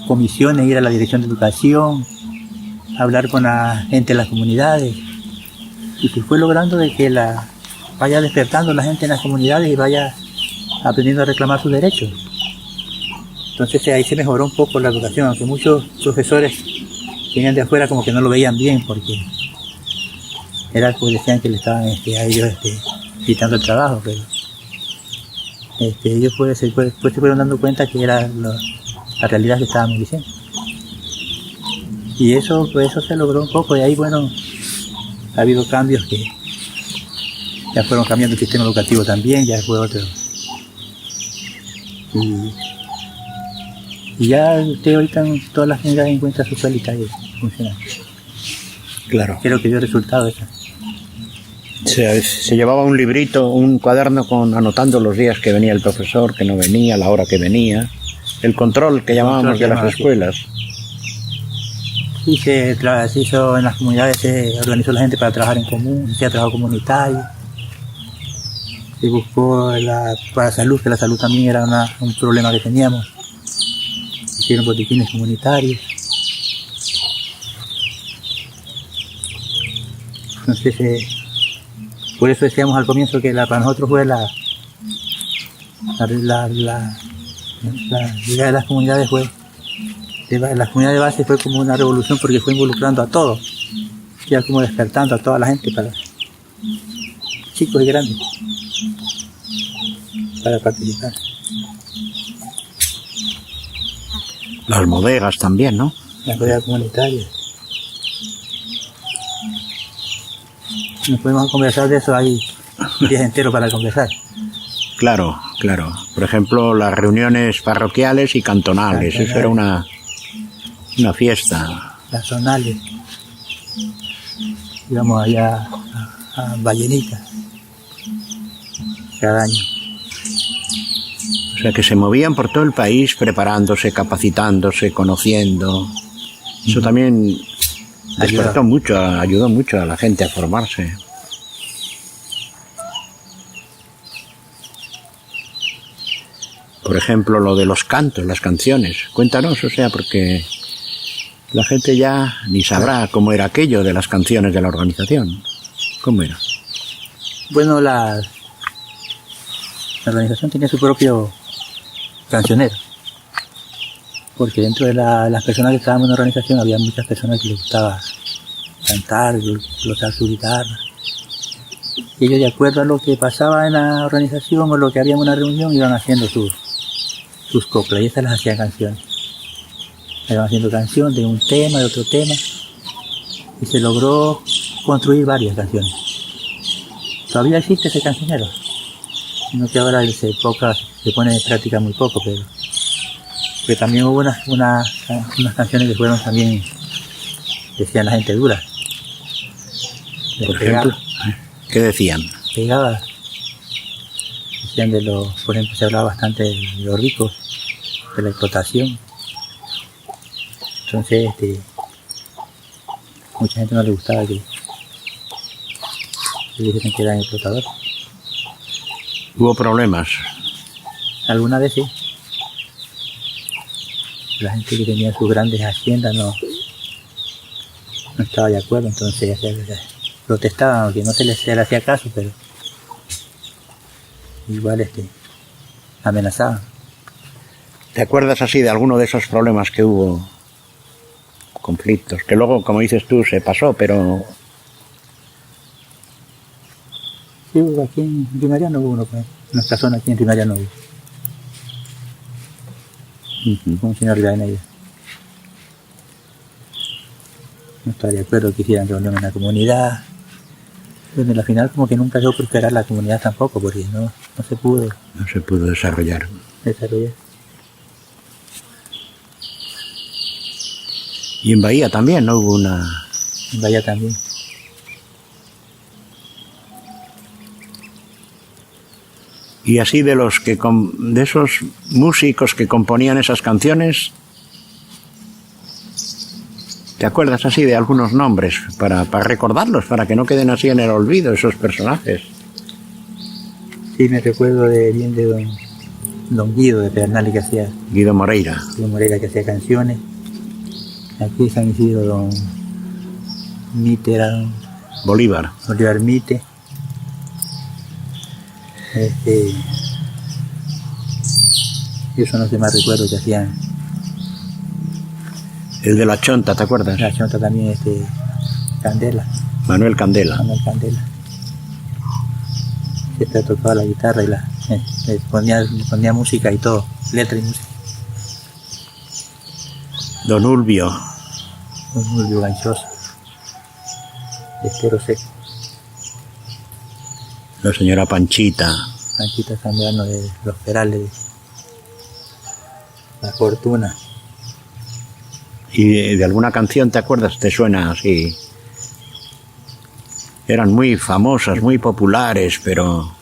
comisiones, ir a la dirección de educación, hablar con la gente de las comunidades, y se fue logrando de que vaya despertando la gente en las comunidades y vaya aprendiendo a reclamar sus derechos. Entonces ahí se mejoró un poco la educación, aunque muchos profesores que venían de afuera como que no lo veían bien porque era como decían que le estaban a ellos quitando el trabajo, pero ellos después se fueron dando cuenta que era la realidad que estábamos diciendo. Y eso se logró un poco, y ahí bueno, ha habido cambios que ya fueron cambiando el sistema educativo también, ya fue otro. Y ya usted ahorita en todas las unidades encuentra su escuela y está ahí funcionando. Claro. Creo que dio resultado eso. Se llevaba un librito, un cuaderno anotando los días que venía el profesor, que no venía, la hora que venía, el control que llamábamos de las escuelas. Sí, se hizo en las comunidades, se organizó la gente para trabajar en común, se hacía trabajo comunitario, se buscó para salud, que la salud también era un problema que teníamos, hicieron botiquines comunitarios. Entonces, por eso decíamos al comienzo que para nosotros fue la llegada de las comunidades las comunidades de base fue como una revolución porque fue involucrando a todos, ya como despertando a toda la gente, para chicos y grandes, para participar. Las bodegas también, ¿no? Las bodegas comunitarias. Nos podemos conversar de eso, hay días enteros para conversar. Claro, claro. Por ejemplo, las reuniones parroquiales y cantonales. Eso era una fiesta. Las zonales. Íbamos allá a Vallenica cada año. O sea, que se movían por todo el país preparándose, capacitándose, conociendo. Eso también despertó mucho, ayudó mucho a la gente a formarse. Por ejemplo, lo de los cantos, las canciones. Cuéntanos, o sea, porque la gente ya ni sabrá cómo era aquello de las canciones de la organización. ¿Cómo era? Bueno, la organización tenía su propio cancionero. Porque dentro de las personas que estaban en la organización había muchas personas que les gustaba cantar, glosar su guitarra. Y ellos, de acuerdo a lo que pasaba en la organización o lo que había en una reunión, iban haciendo sus coplas, y estas las hacían canciones. Iban haciendo canción de un tema, de otro tema, y se logró construir varias canciones. Todavía existe ese cancionero, sino que ahora se pone en práctica muy poco, pero también hubo unas canciones que fueron también, decían la gente dura. Por ejemplo, ¿qué decían? Pegadas. Decían por ejemplo, se hablaba bastante de los ricos, de la explotación. Entonces, mucha gente no le gustaba que dijeran que eran explotadores. ¿Hubo problemas? Alguna vez sí. La gente que tenía sus grandes haciendas no estaba de acuerdo, entonces protestaban, aunque no se les hacía caso, pero igual amenazaban. ¿Te acuerdas así de alguno de esos problemas que hubo? Conflictos, que luego, como dices tú, se pasó, pero... Sí, aquí en Rimaria no hubo uno, pues. En nuestra zona aquí en Rimaria no hubo. Con un señor Rivadeneira. No estaba de acuerdo que hicieran reunión en la comunidad. Pero al final como que nunca llegó a prosperar la comunidad tampoco, porque no se pudo. No se pudo desarrollar. Y en Bahía también, ¿no? Hubo una... En Bahía también. Y así de esos músicos que componían esas canciones, ¿te acuerdas así de algunos nombres para recordarlos, para que no queden así en el olvido esos personajes? Sí, me recuerdo bien de don Guido de Pedernales, que hacía... Guido Moreira. Guido Moreira, que hacía canciones. Aquí en San Isidro, don Mite era... Bolívar Mite. Y eso no sé más recuerdo que hacían. El de la chonta, ¿te acuerdas? La chonta también, Candela. Manuel Candela. Manuel Candela. Siempre tocaba la guitarra y le ponía música y todo, letra y música. Don Ulvio. Muy ganchoso. Estero seco. La señora Panchita. Panchita Zambrano de Los Perales. La Fortuna. ¿Y de alguna canción te acuerdas? ¿Te suena así? Eran muy famosas, muy populares, pero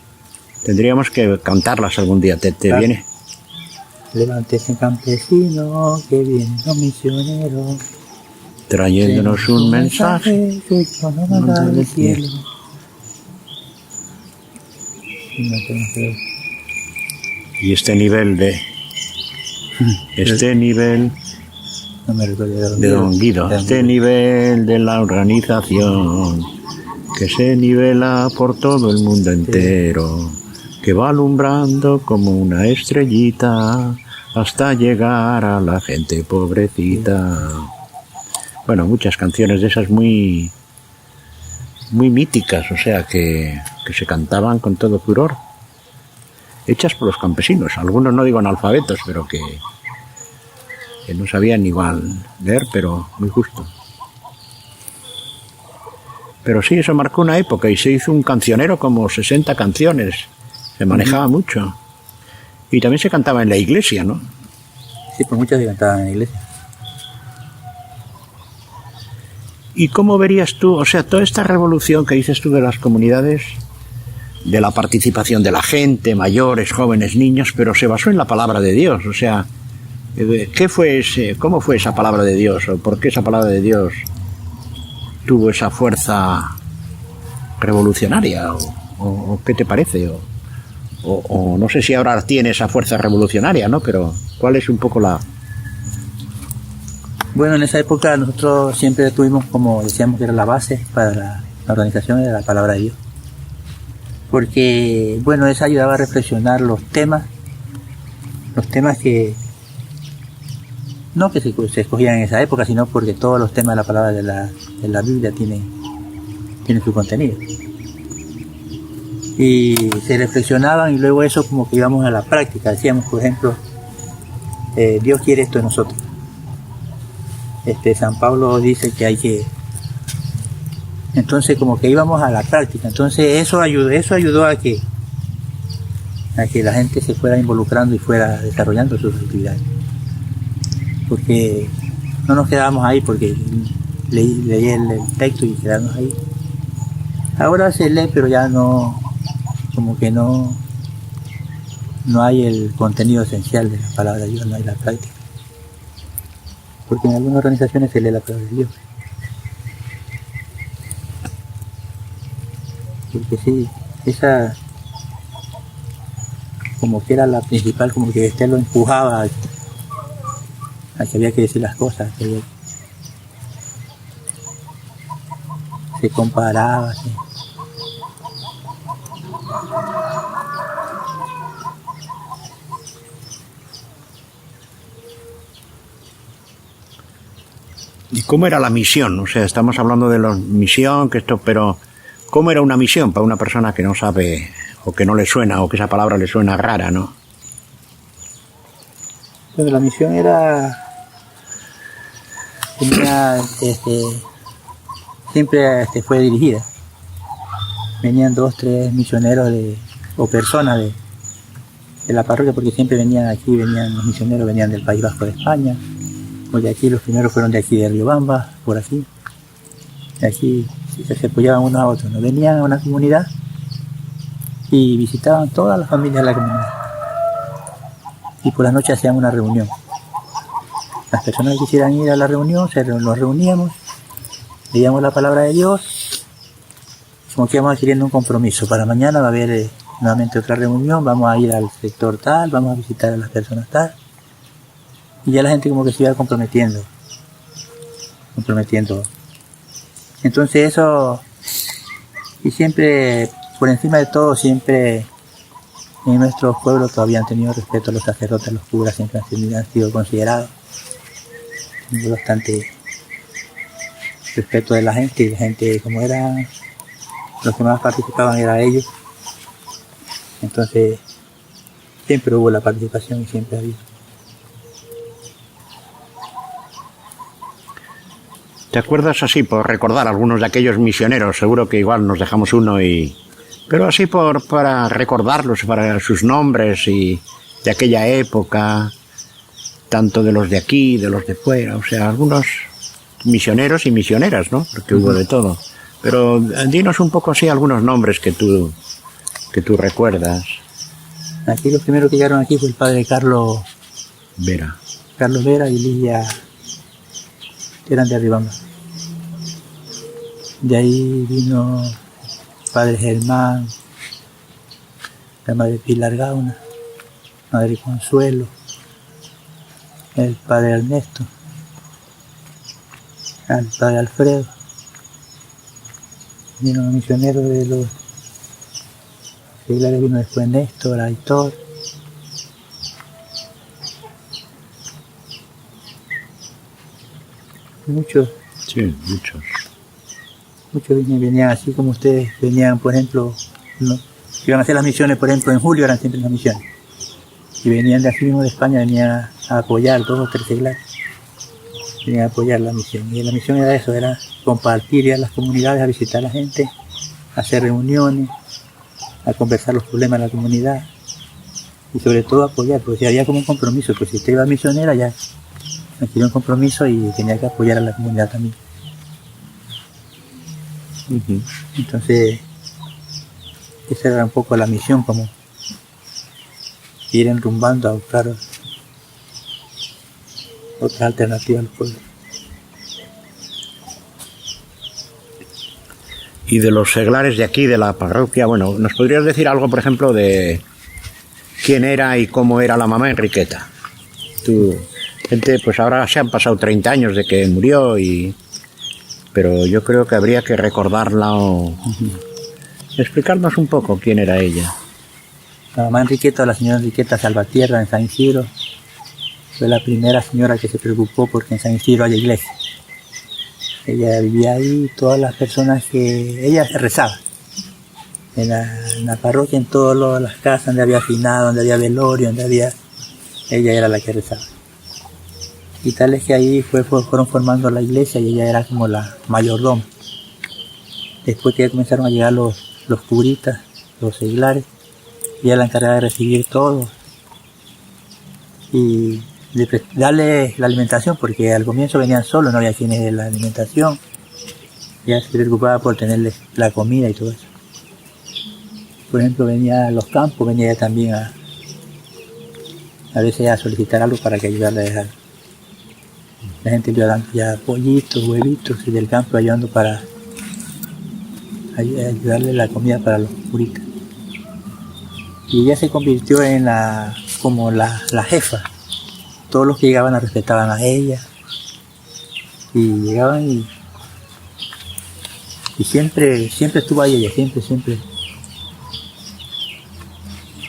tendríamos que cantarlas algún día. ¿Te Claro. viene? Levántese campesino, que vienen los misioneros. Trayéndonos un mensaje. que cuando manda del cielo. Y no tenemos que- Y este nivel No me recuerdo de Don Guido, este nivel de la organización que se nivela por todo el mundo entero, que va alumbrando como una estrellita hasta llegar a la gente pobrecita. Bueno, muchas canciones de esas muy míticas, o sea, que se cantaban con todo furor, hechas por los campesinos, algunos no digo analfabetos, pero que no sabían igual leer, pero muy justo. Pero sí, eso marcó una época y se hizo un cancionero como 60 canciones, se manejaba mucho. Y también se cantaba en la iglesia, ¿no? Sí, pues muchas se cantaban en la iglesia. ¿Y cómo verías tú, o sea, toda esta revolución que dices tú de las comunidades, de la participación de la gente, mayores, jóvenes, niños, pero se basó en la palabra de Dios, o sea, ¿cómo fue esa palabra de Dios? ¿O por qué esa palabra de Dios tuvo esa fuerza revolucionaria? ¿O qué te parece? O no sé si ahora tiene esa fuerza revolucionaria, ¿no? Pero ¿cuál es un poco la...? Bueno, en esa época nosotros siempre tuvimos, como decíamos, que era la base para la organización de la palabra de Dios. Porque, bueno, eso ayudaba a reflexionar los temas que no que se escogían en esa época, sino porque todos los temas de la palabra de la Biblia tienen su contenido. Y se reflexionaban y luego eso como que íbamos a la práctica. Decíamos, por ejemplo, Dios quiere esto de nosotros. San Pablo dice que hay que... Entonces como que íbamos a la práctica. Entonces eso ayudó a que la gente se fuera involucrando y fuera desarrollando sus actividades. Porque no nos quedábamos ahí porque leí el texto y quedarnos ahí. Ahora se lee, pero ya no, como que no hay el contenido esencial de la palabra de Dios, no hay la práctica. Porque en algunas organizaciones se lee la palabra de Dios. Porque sí, esa como que era la principal, como que lo empujaba a que había que decir las cosas, que se comparaba. ¿Sí? ¿Y cómo era la misión? O sea, estamos hablando de la misión, pero ¿cómo era una misión para una persona que no sabe o que no le suena o que esa palabra le suena rara, ¿no? Bueno, la misión siempre fue dirigida. Venían 2, 3 misioneros o personas de la parroquia, porque siempre venían los misioneros, venían del País Vasco de España, o de aquí, los primeros fueron de aquí de Riobamba, por aquí. De aquí se apoyaban unos a otros, ¿no? Venían a una comunidad y visitaban todas las familias de la comunidad. Y por la noche hacían una reunión. Las personas que quisieran ir a la reunión, nos reuníamos, leíamos la palabra de Dios, como que íbamos adquiriendo un compromiso. Para mañana va a haber nuevamente otra reunión, vamos a ir al sector tal, vamos a visitar a las personas tal. Y ya la gente como que se iba comprometiendo. Entonces eso, y siempre, por encima de todo, siempre en nuestros pueblos todavía han tenido respeto a los sacerdotes, a los curas, siempre han sido considerados. Hay bastante respeto de la gente, y la gente, como eran los que más participaban, eran ellos. Entonces, siempre hubo la participación y siempre ha habido. ¿Te acuerdas así, por recordar algunos de aquellos misioneros? Seguro que igual nos dejamos uno y... Pero así para recordarlos, para sus nombres y de aquella época, tanto de los de aquí, de los de fuera, o sea, algunos misioneros y misioneras, ¿no? Porque hubo de todo. Pero dinos un poco así algunos nombres que tú recuerdas. Aquí los primeros que llegaron aquí fue el padre Carlos Vera. Carlos Vera y Lidia, que eran de Arribamba. De ahí vino padre Germán, la madre Pilar Gauna, madre Consuelo, el padre Ernesto, el padre Alfredo. Vino un misionero de los seglares, vino después Néstor, Aitor. Muchos. Sí, muchos. Muchos venían así como ustedes venían, por ejemplo, ¿no? Iban a hacer las misiones, por ejemplo, en julio eran siempre las misiones. Y venían de aquí mismo de España, venían a apoyar 2 o 3 seglares. Venían a apoyar la misión. Y la misión era eso, era compartir, ir a las comunidades, a visitar a la gente, a hacer reuniones, a conversar los problemas de la comunidad. Y sobre todo apoyar, porque había como un compromiso, pues si usted iba a misionera ya adquirió un compromiso y tenía que apoyar a la comunidad también. Entonces, esa era un poco la misión, como ir enrumbando a buscar otras alternativas al pueblo. Y de los seglares de aquí, de la parroquia, bueno, ¿nos podrías decir algo, por ejemplo, de quién era y cómo era la mamá Enriqueta? Tú, gente, pues ahora se han pasado 30 años de que murió pero yo creo que habría que recordarla o explicarnos un poco quién era ella. La mamá Enriqueta, la señora Enriqueta Salvatierra en San Isidro, fue la primera señora que se preocupó porque en San Isidro haya iglesia. Ella vivía ahí, todas las personas que... Ella rezaba. En la parroquia, en todas las casas donde había finado, donde había velorio, donde había... Ella era la que rezaba. Y tal es que ahí fueron formando la iglesia y ella era como la mayordoma. Después que ya comenzaron a llegar los curitas, los seglares, ella la encargaba de recibir todo y de darle la alimentación, porque al comienzo venían solos, no había quienes de la alimentación. Ella se preocupaba por tenerles la comida y todo eso. Por ejemplo, venía a los campos, venía ella también a veces a solicitar algo para que ayudarle a dejar. La gente le iba dando ya pollitos, huevitos y del campo ayudando para ayudarle la comida para los curitas. Y ella se convirtió en como la jefa. Todos los que llegaban la respetaban a ella. Y llegaban y siempre estuvo ahí ella, siempre.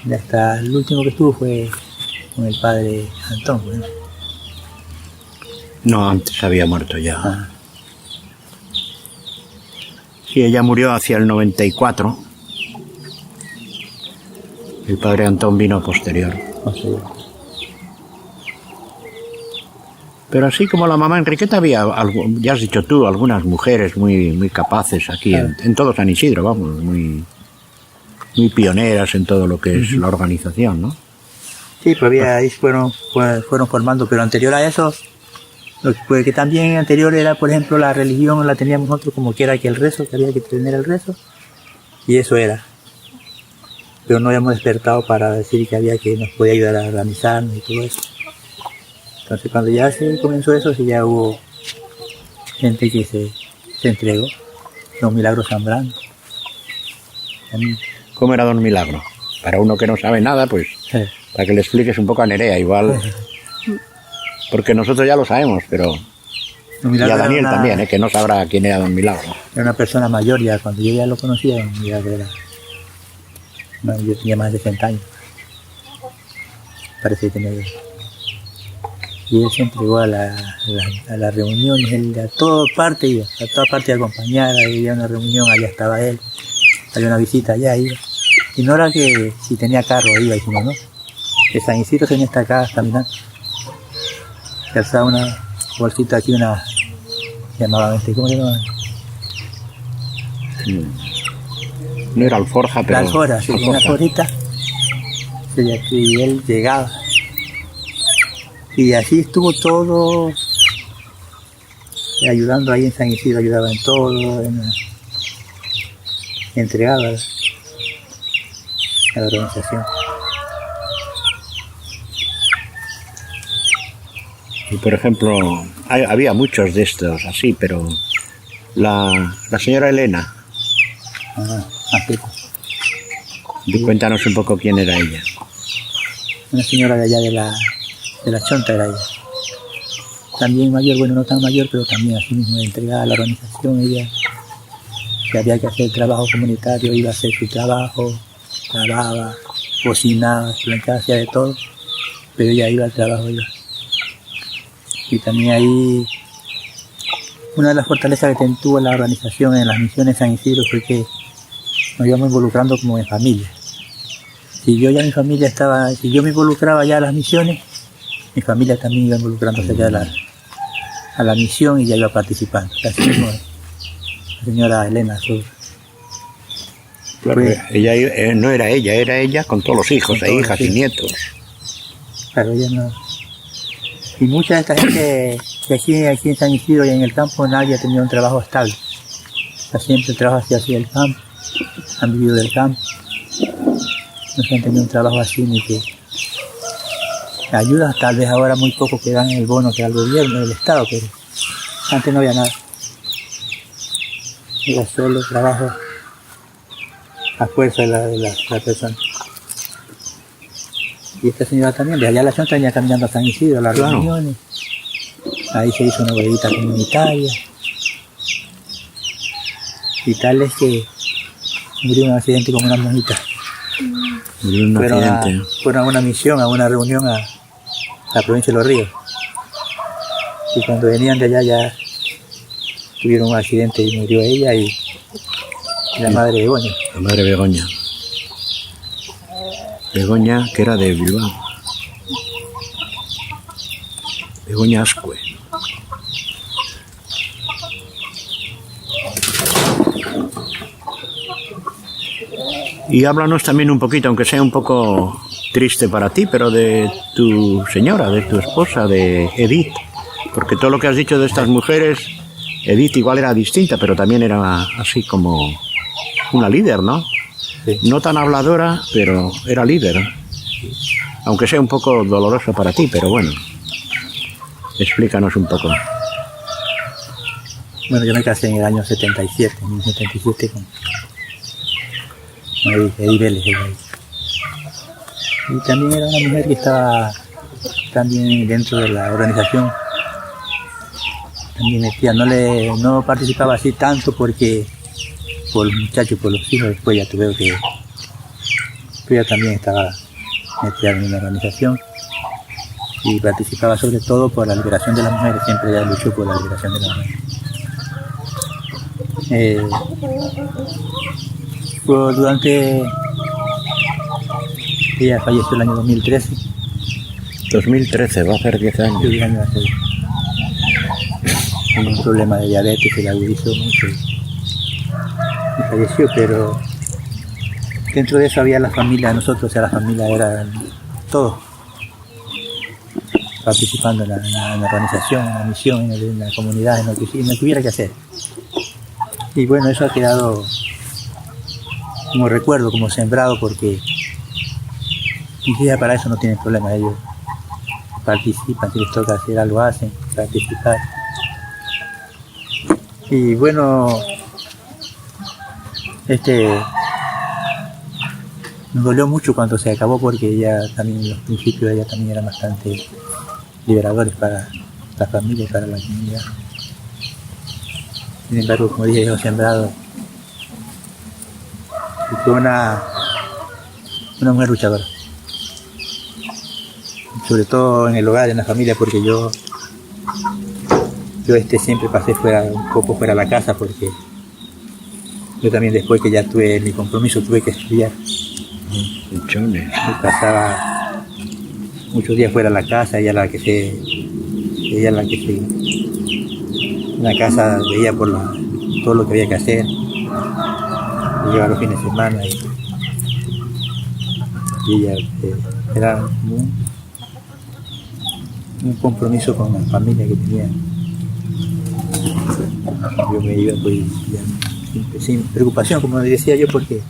Y hasta el último que estuvo fue con el padre Antón, ¿no? No, antes había muerto ya. Sí, ella murió hacia el 94. El padre Antón vino posterior. Pero así como la mamá Enriqueta había, ya has dicho tú, algunas mujeres muy capaces aquí en todo San Isidro, vamos, muy pioneras en todo lo que es la organización, ¿no? Sí, pues ahí fueron formando, pero anterior a eso, pues que también anterior era, por ejemplo, la religión la teníamos nosotros como que era que el rezo, que había que tener el rezo, y eso era. Pero no habíamos despertado para decir que nos podía ayudar a organizarnos y todo eso. Entonces cuando ya se comenzó eso, sí ya hubo gente que se entregó. Don Milagro Zambrano. ¿Cómo era Don Milagro? Para uno que no sabe nada, pues, para que le expliques un poco a Nerea, igual... Porque nosotros ya lo sabemos, pero... Y a Daniel también, que no sabrá quién era Don Milagro. Era una persona mayor ya, cuando yo ya lo conocía, Don Milagro yo tenía más de 60 años. parece que tenía. Y él se entregó a las reuniones, él a toda parte iba, a toda parte a acompañar, había una reunión, allá estaba él, había una visita allá, iba. Y no era que si tenía carro iba, y si no, no. De San Isidro tenía esta acá caminando. Se alzaba una bolsita aquí, una, llamaban ¿cómo se llama? No era alforja, pero... La alforja, sí, una alforjita. Y él llegaba. Y así estuvo todo, ayudando ahí en San Isidro, ayudaba en todo, entregaba a la organización. Y por ejemplo, había muchos de estos así, pero la señora Elena, Sí. cuéntanos un poco quién era ella. Una señora de allá de la Chonta era ella. También mayor, bueno, no tan mayor, pero también así mismo entregada a la organización. Ella, si había que hacer trabajo comunitario, iba a hacer su trabajo, lavaba, cocinaba, planchaba, hacía de todo, pero ella iba al trabajo ya. Y también ahí, una de las fortalezas que tuvo la organización en las misiones San Isidro fue que nos íbamos involucrando como en familia. Si yo ya mi familia estaba, si yo me involucraba ya a las misiones, mi familia también iba involucrándose ya a la misión y ya iba participando. Así mismo, la señora Elena Sur. Claro, ella no era ella con todos los hijos e hijas y nietos. Claro, ella no. Y mucha de esta gente que aquí en San Isidro y en el campo nadie ha tenido un trabajo estable. O sea, siempre el trabajo así del campo, han vivido del campo. No se han tenido un trabajo así ni que ayuda, tal vez ahora muy poco que dan el bono que da el gobierno, del Estado, pero antes no había nada. Era solo trabajo a fuerza de la persona. Y esta señora también, de allá a la Chonta venía caminando a San Isidro, a las reuniones. Ahí se hizo una bodeguita comunitaria. Y tal es que murió en un accidente con una monjita. Murió en un accidente. Fueron a una misión, a una reunión a la provincia de Los Ríos. Y cuando venían de allá ya tuvieron un accidente y murió ella y la madre Begoña. La madre Begoña. Begoña, que era de Bilbao. Begoña Ascue. Y háblanos también un poquito, aunque sea un poco triste para ti, pero de tu señora, de tu esposa, de Edith. Porque todo lo que has dicho de estas mujeres, Edith igual era distinta, pero también era así como una líder, ¿no? Sí. No tan habladora, pero era líder. Aunque sea un poco doloroso para ti, pero bueno. Explícanos un poco. Bueno, yo me casé en el año 77, en 1977 con Edith Vélez. Y también era una mujer que estaba también dentro de la organización. También metía, no participaba así tanto porque por los muchachos, por los hijos, después ya tuve que ella también estaba metida en una organización y participaba sobre todo por la liberación de las mujeres, siempre ella luchó por la liberación de las mujeres. Ella falleció el año 2013. 2013, va a hacer 10 años. 10 años hace. Tenía un problema de diabetes que le agudizó mucho y falleció, pero dentro de eso había la familia, nosotros, o sea, la familia era todos participando en la organización, en la misión, en la comunidad, en lo que hubiera que hacer. Y bueno, eso ha quedado como recuerdo, como sembrado, porque ya para eso no tienen problema, ellos participan, si les toca hacer algo hacen, participar. Y bueno, nos dolió mucho cuando se acabó porque ella también, en los principios ella también eran bastante liberadores para la familia y para la comunidad. Sin embargo, como dije, yo sembrado. Y fue una mujer luchadora. sobre todo en el hogar, en la familia, porque yo siempre pasé un poco fuera de la casa, porque yo también, después que ya tuve mi compromiso, tuve que estudiar. Yo pasaba muchos días fuera de la casa, ella la que en la casa veía por todo lo que había que hacer. Yo llegaba los fines de semana y ella era un compromiso con la familia que tenía. Yo me iba pues, sin preocupación, como decía yo, porque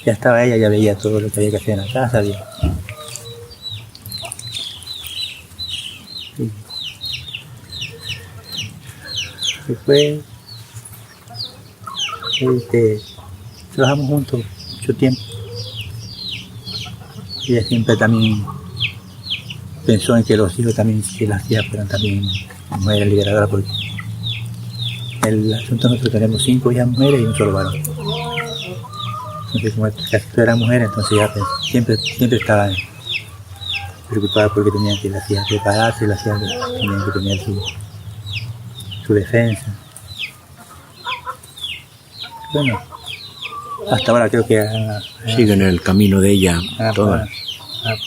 ya estaba ella, ya veía todo lo que había que hacer en la casa. Sí. Después trabajamos juntos mucho tiempo. Ella siempre también pensó en que los hijos también, que las hijas fueran también mujeres liberadoras, porque el asunto nosotros tenemos 5 hijas mujeres y un solo varón. Entonces, como casi todas eran mujeres, entonces ya siempre estaba preocupada porque tenían que las hijas prepararse, las hijas tenían que tener su defensa. Bueno, hasta ahora creo que siguen el camino de ella todas.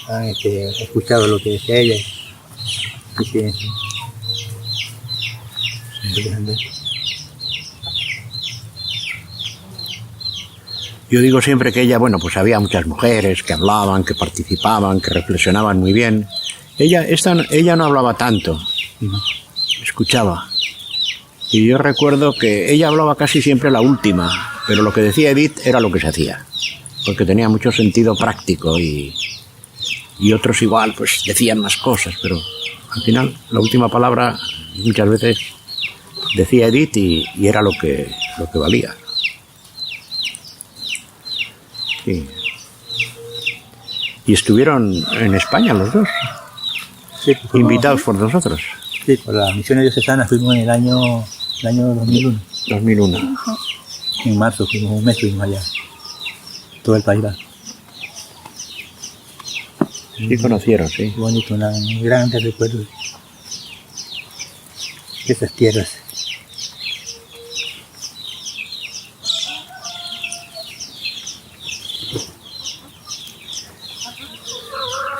Han escuchado lo que decía ella y que Yo digo siempre que ella, bueno, pues había muchas mujeres que hablaban, que participaban, que reflexionaban muy bien. Ella no hablaba tanto, escuchaba. Y yo recuerdo que ella hablaba casi siempre la última, pero lo que decía Edith era lo que se hacía, porque tenía mucho sentido práctico y otros igual, pues decían más cosas, pero al final la última palabra muchas veces decía Edith y era lo que valía. Sí. Y estuvieron en España los dos, sí, invitados por nosotros. Sí, por las misiones diocesanas fuimos en el año 2001. 2001. En marzo fuimos un mes, fuimos allá. Todo el país va. Sí, conocieron, sí. Bonito, un gran recuerdo de esas tierras.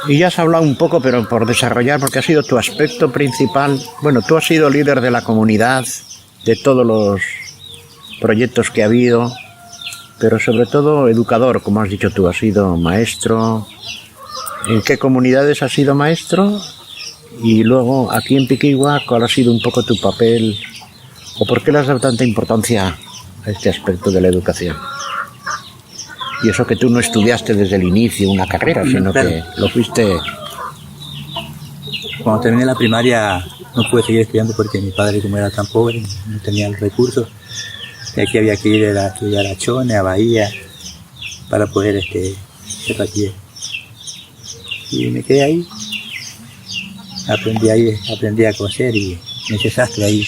Y ya has hablado un poco, pero por desarrollar, porque ha sido tu aspecto principal. Bueno, tú has sido líder de la comunidad, de todos los proyectos que ha habido, pero sobre todo educador, como has dicho tú, has sido maestro. ¿En qué comunidades has sido maestro? Y luego, aquí en Piquigua, ¿cuál ha sido un poco tu papel? ¿O por qué le has dado tanta importancia a este aspecto de la educación? Y eso que tú no estudiaste desde el inicio una carrera, sino claro, que lo fuiste... Cuando terminé la primaria no pude seguir estudiando porque mi padre, como era tan pobre, no tenía los recursos. Y aquí había que ir a estudiar a Chone, a Bahía, para poder ser bachiller. Y me quedé ahí. Aprendí a coser y me hice sastre ahí.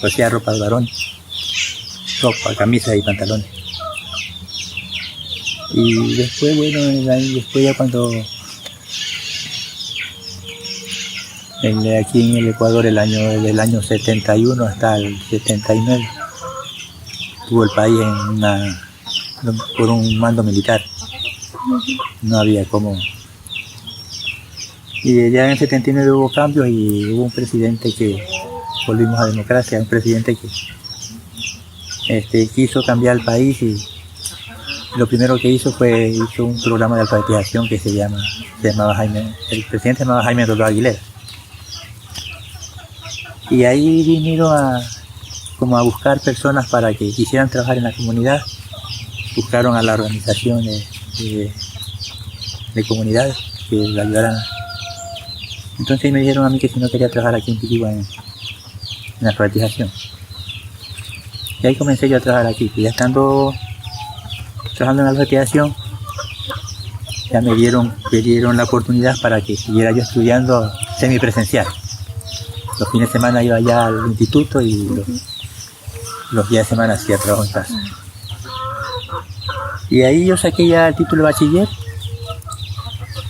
Cosía ropa de varón, ropa, camisas y pantalones. Y después, bueno, después ya cuando aquí en el Ecuador del año 71 hasta el 79 estuvo el país por un mando militar. No había cómo. Y ya en el 79 hubo cambios y hubo un presidente que volvimos a democracia, un presidente que quiso cambiar el país y lo primero que hizo un programa de alfabetización que se llamaba Jaime, el presidente se llamaba Jaime Rodríguez Aguilera. Y ahí vinieron a buscar personas para que quisieran trabajar en la comunidad. Buscaron a las organizaciones de comunidades que le ayudaran. Entonces me dijeron a mí que si no quería trabajar aquí en Piquigua en la alfabetización. Y ahí comencé yo a trabajar aquí, ya estando trabajando en la alfabetización, ya me dieron la oportunidad para que siguiera yo estudiando semipresencial. Los fines de semana iba ya al instituto y los días de semana hacía trabajo en casa. Y ahí yo saqué ya el título de bachiller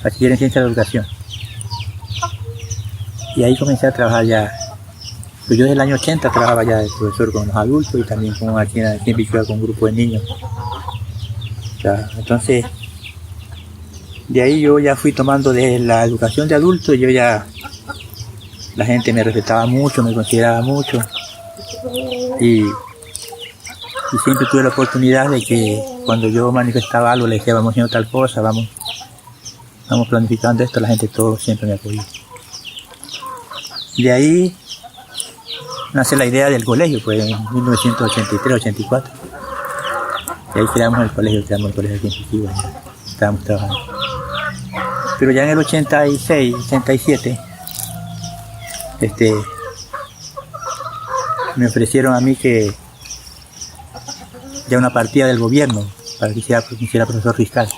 en Ciencia de la Educación. Y ahí comencé a trabajar ya. Pues yo desde el año 80 trabajaba ya de profesor con los adultos y también como aquí en Pichua con un grupo de niños. O sea, entonces, de ahí yo ya fui tomando de la educación de adultos, yo ya, la gente me respetaba mucho, me consideraba mucho. Y siempre tuve la oportunidad de que cuando yo manifestaba algo, le decía, vamos haciendo tal cosa, vamos planificando esto, la gente todo siempre me apoyó. De ahí nace la idea del colegio, pues en 1983-84. Y ahí creamos el colegio científico, estábamos trabajando. Pero ya en el 86, 87, me ofrecieron a mí que ya una partida del gobierno para que hiciera profesor fiscal.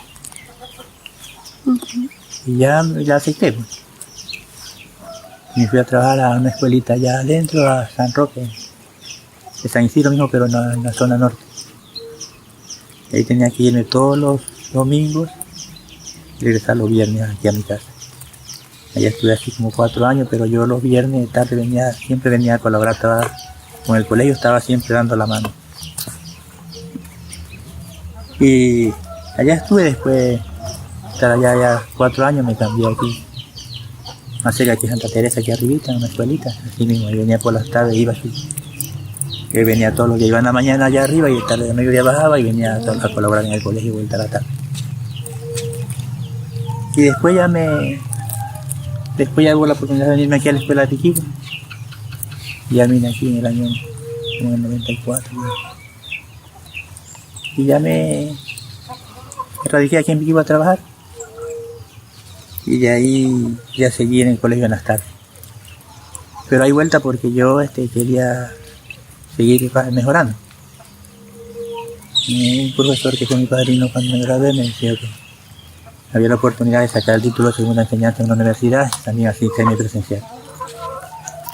Y ya la acepté. Pues. Me fui a trabajar a una escuelita allá adentro, a San Roque, de San Isidro mismo, pero en la zona norte. Y ahí tenía que irme todos los domingos y regresar los viernes aquí a mi casa. Allá estuve así como 4 años, pero yo los viernes de tarde siempre venía a colaborar, con el colegio, estaba siempre dando la mano. Y allá estuve después, estar allá ya 4 años, me cambié aquí. Más cerca aquí Santa Teresa, aquí arribita, en una escuelita, así mismo, y venía por las tardes, venía todos los días, iba en la mañana allá arriba y tarde de mediodía bajaba y venía a colaborar en el colegio y vuelta a la tarde. Y después ya hubo la oportunidad de venirme aquí a la escuela de Piquigua. Y ya vine aquí en el año como en el 94. Y ya me radiqué aquí en Piquigua a trabajar. Y de ahí ya seguí en el colegio en las tardes. Pero hay vuelta porque yo quería seguir mejorando. Y un profesor que fue mi padrino cuando me gradué me decía que había la oportunidad de sacar el título de segunda enseñanza en una universidad, también así semipresencial.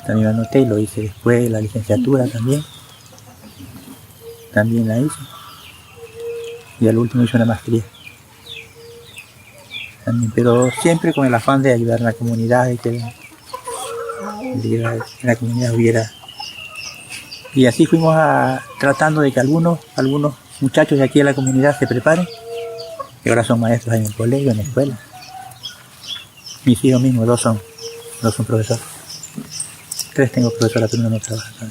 También lo anoté y lo hice después, la licenciatura también la hice. Y al último hice una maestría. También, pero siempre con el afán de ayudar a la comunidad y que la comunidad hubiera. Y así fuimos tratando de que algunos muchachos de aquí de la comunidad se preparen, que ahora son maestros en el colegio, en la escuela. Mis hijos mismos, dos son profesores. 3 tengo profesora, pero uno no trabaja.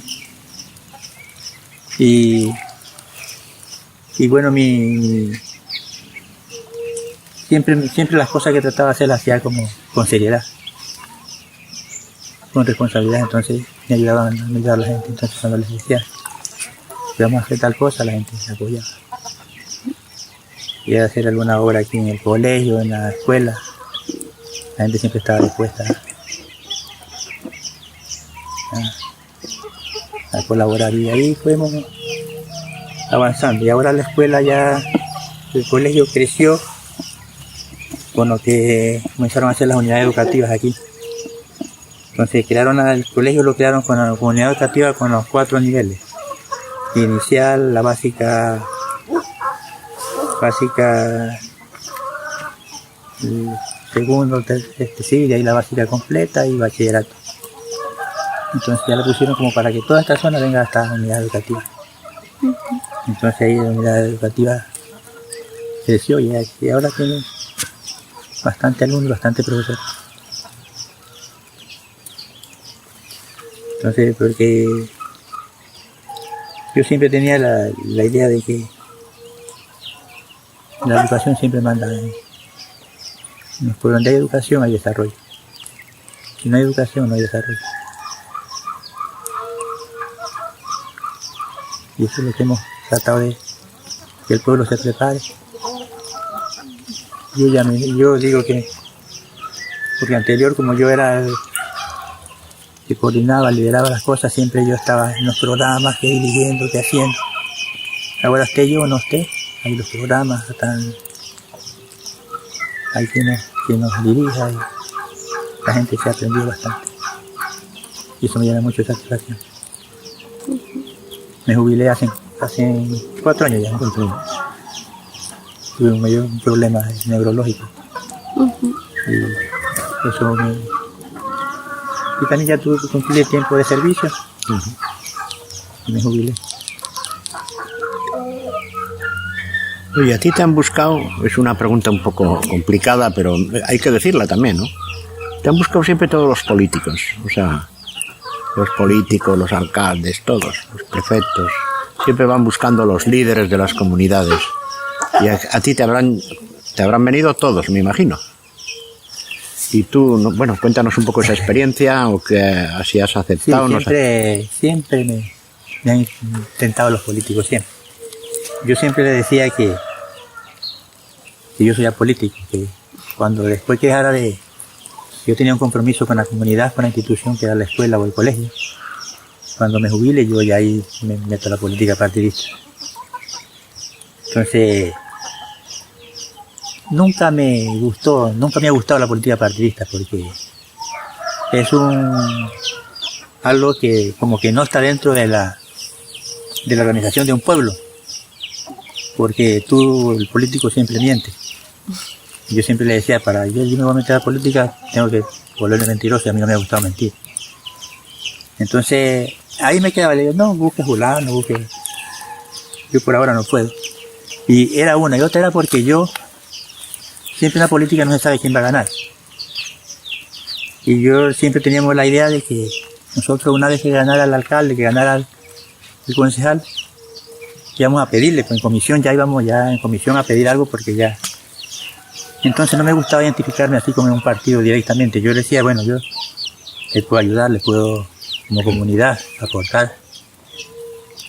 Y bueno, siempre las cosas que trataba de hacer las hacía como con seriedad, con responsabilidad. Entonces me ayudaban a ayudar a la gente. Entonces cuando les decía que vamos a hacer tal cosa, la gente se apoyaba. Y hacer alguna obra aquí en el colegio, en la escuela, la gente siempre estaba dispuesta a colaborar. Y ahí fuimos avanzando. Y ahora la escuela ya, el colegio creció con lo que comenzaron a hacer las unidades educativas aquí. Entonces el colegio lo crearon con la unidad educativa con los 4 niveles. Inicial, la básica, segundo, sí, de ahí la básica completa y bachillerato. Entonces ya lo pusieron como para que toda esta zona venga hasta la unidad educativa. Entonces ahí la unidad educativa creció y ahora tiene bastante alumnos, bastante profesores. Entonces, porque yo siempre tenía la idea de que la educación siempre manda. Por donde hay educación hay desarrollo. Si no hay educación no hay desarrollo. Y eso es lo que hemos tratado de que el pueblo se prepare. Yo digo que, porque anterior como yo era el que coordinaba, lideraba las cosas, siempre yo estaba en los programas, que dirigiendo, que haciendo. Ahora esté yo o no esté, hay los programas, hay quien nos dirija y la gente se aprendió bastante. Y eso me llena mucho de satisfacción. Me jubilé hace 4 años ya. Tuve un problema neurológico. Y eso Y también ya tuve que cumplir el tiempo de servicio. Y me jubilé. Oye, a ti te han buscado, es una pregunta un poco complicada, pero hay que decirla también, ¿no? Te han buscado siempre todos los políticos, o sea, los políticos, los alcaldes, todos, los prefectos, siempre van buscando los líderes de las comunidades. Y a ti te habrán venido todos, me imagino. Y tú, bueno, cuéntanos un poco esa experiencia, o que así has aceptado. Sí, siempre me han intentado los políticos, siempre. Yo siempre le decía que yo soy apolítico, que después que dejara de... Yo tenía un compromiso con la comunidad, con la institución que era la escuela o el colegio. Cuando me jubile, yo ya ahí me meto a la política partidista. Entonces, nunca me ha gustado la política partidista, porque es algo que como que no está dentro de la organización de un pueblo. Porque el político siempre miente. Yo siempre le decía, para yo me voy a meter a la política, tengo que volverme mentiroso, y a mí no me ha gustado mentir. Entonces, ahí me quedaba, le digo, no, busque fulano, busque. Yo por ahora no puedo. Y era una, y otra era porque siempre en la política no se sabe quién va a ganar. Y yo siempre teníamos la idea de que nosotros, una vez que ganara el alcalde, que ganara el concejal, íbamos a pedirle, pues íbamos en comisión a pedir algo, porque ya... Entonces no me gustaba identificarme así como en un partido directamente. Yo le decía, bueno, yo les puedo ayudar, les puedo como comunidad aportar,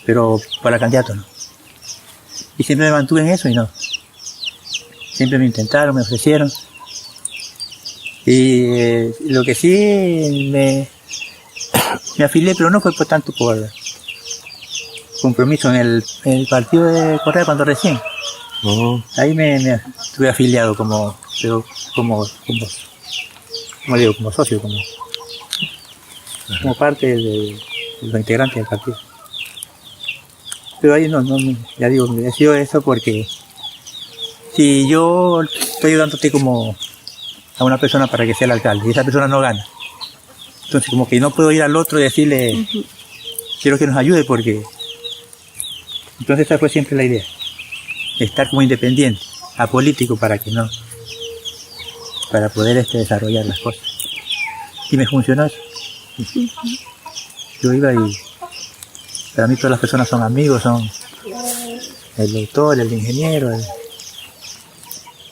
pero para candidato no. Y siempre me mantuve en eso y no. Siempre me intentaron, me ofrecieron. Y lo que sí me afilié, pero no fue por tanto por compromiso en el partido de Correa cuando recién. Ahí me estuve afiliado como socio, como parte de los integrantes del partido. Pero ahí no, ya digo, me decido eso porque si yo estoy ayudándote como a una persona para que sea el alcalde y esa persona no gana, entonces como que no puedo ir al otro y decirle, quiero que nos ayude, porque entonces esa fue siempre la idea. Estar como independiente, apolítico, para poder desarrollar las cosas. Y me funcionó eso. Yo iba y para mí todas las personas son amigos, son el doctor, el ingeniero.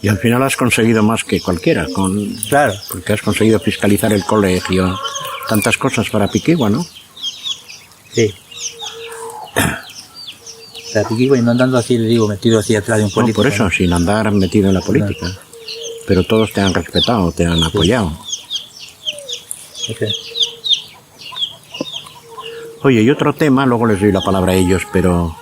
Y al final has conseguido más que cualquiera, claro, porque has conseguido fiscalizar el colegio, tantas cosas para Piquigua, ¿no? Sí. O sea, Piquigua, y no andando así, le digo, metido así atrás de un político. No, por eso, ¿no? Sin andar metido en la política. No. Pero todos te han respetado, te han apoyado. Okay. Oye, y otro tema, luego les doy la palabra a ellos, pero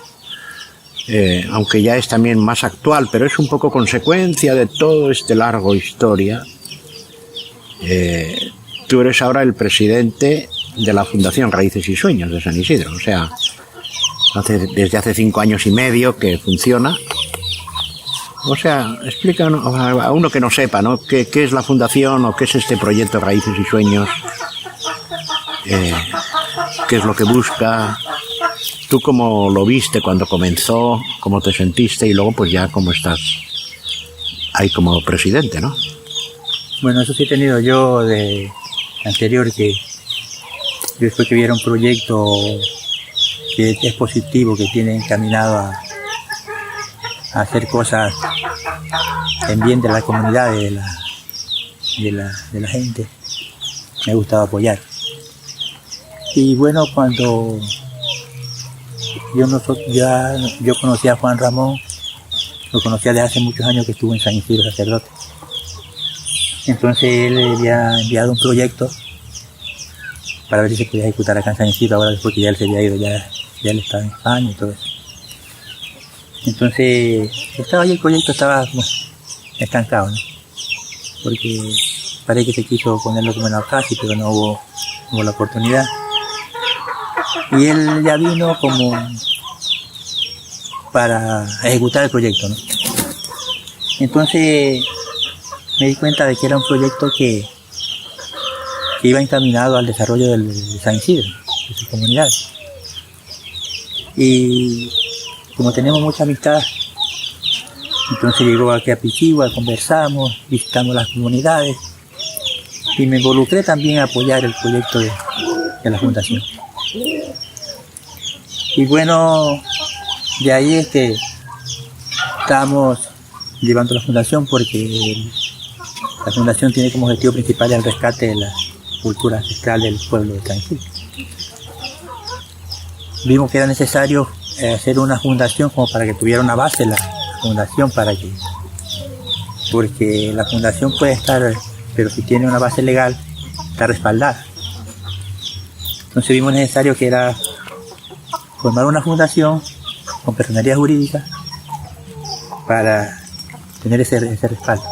aunque ya es también más actual, pero es un poco consecuencia de todo este largo historia. Tú eres ahora el presidente de la Fundación Raíces y Sueños de San Isidro, o sea, desde hace 5 años y medio que funciona. O sea, explícanos a uno que no sepa, ¿no? ¿Qué es la fundación o qué es este proyecto Raíces y Sueños? ¿Qué es lo que busca? ¿Tú cómo lo viste cuando comenzó? ¿Cómo te sentiste? Y luego pues ya cómo estás ahí como presidente, ¿no? Bueno, eso sí he tenido yo de anterior, que después que viera un proyecto que es positivo, que tiene encaminado a hacer cosas en bien de la comunidad, de la gente, me gustaba apoyar. Y bueno, cuando yo conocí a Juan Ramón, lo conocía desde hace muchos años, que estuvo en San Isidro sacerdote. Entonces él había enviado un proyecto para ver si se podía ejecutar acá en San Isidro, ahora después que ya él se había ido, ya él estaba en España y todo eso. Entonces estaba ahí, el proyecto estaba estancado, ¿no? Porque parece que se quiso ponerlo como en la casi, pero no hubo la oportunidad. Y él ya vino como para ejecutar el proyecto, ¿no? Entonces me di cuenta de que era un proyecto que que iba encaminado al desarrollo de San Isidro, de su comunidad. Y como tenemos mucha amistad, entonces llegó aquí a Pichigua, conversamos, visitamos las comunidades y me involucré también a apoyar el proyecto de la fundación. Y bueno, de ahí estamos llevando la fundación porque la fundación tiene como objetivo principal el rescate de la cultura ancestral del pueblo de San Isidro. Vimos que era necesario hacer una fundación como para que tuviera una base la fundación, porque la fundación puede estar, pero si tiene una base legal, está respaldada. Entonces vimos necesario que era formar una fundación con personería jurídica para tener ese respaldo.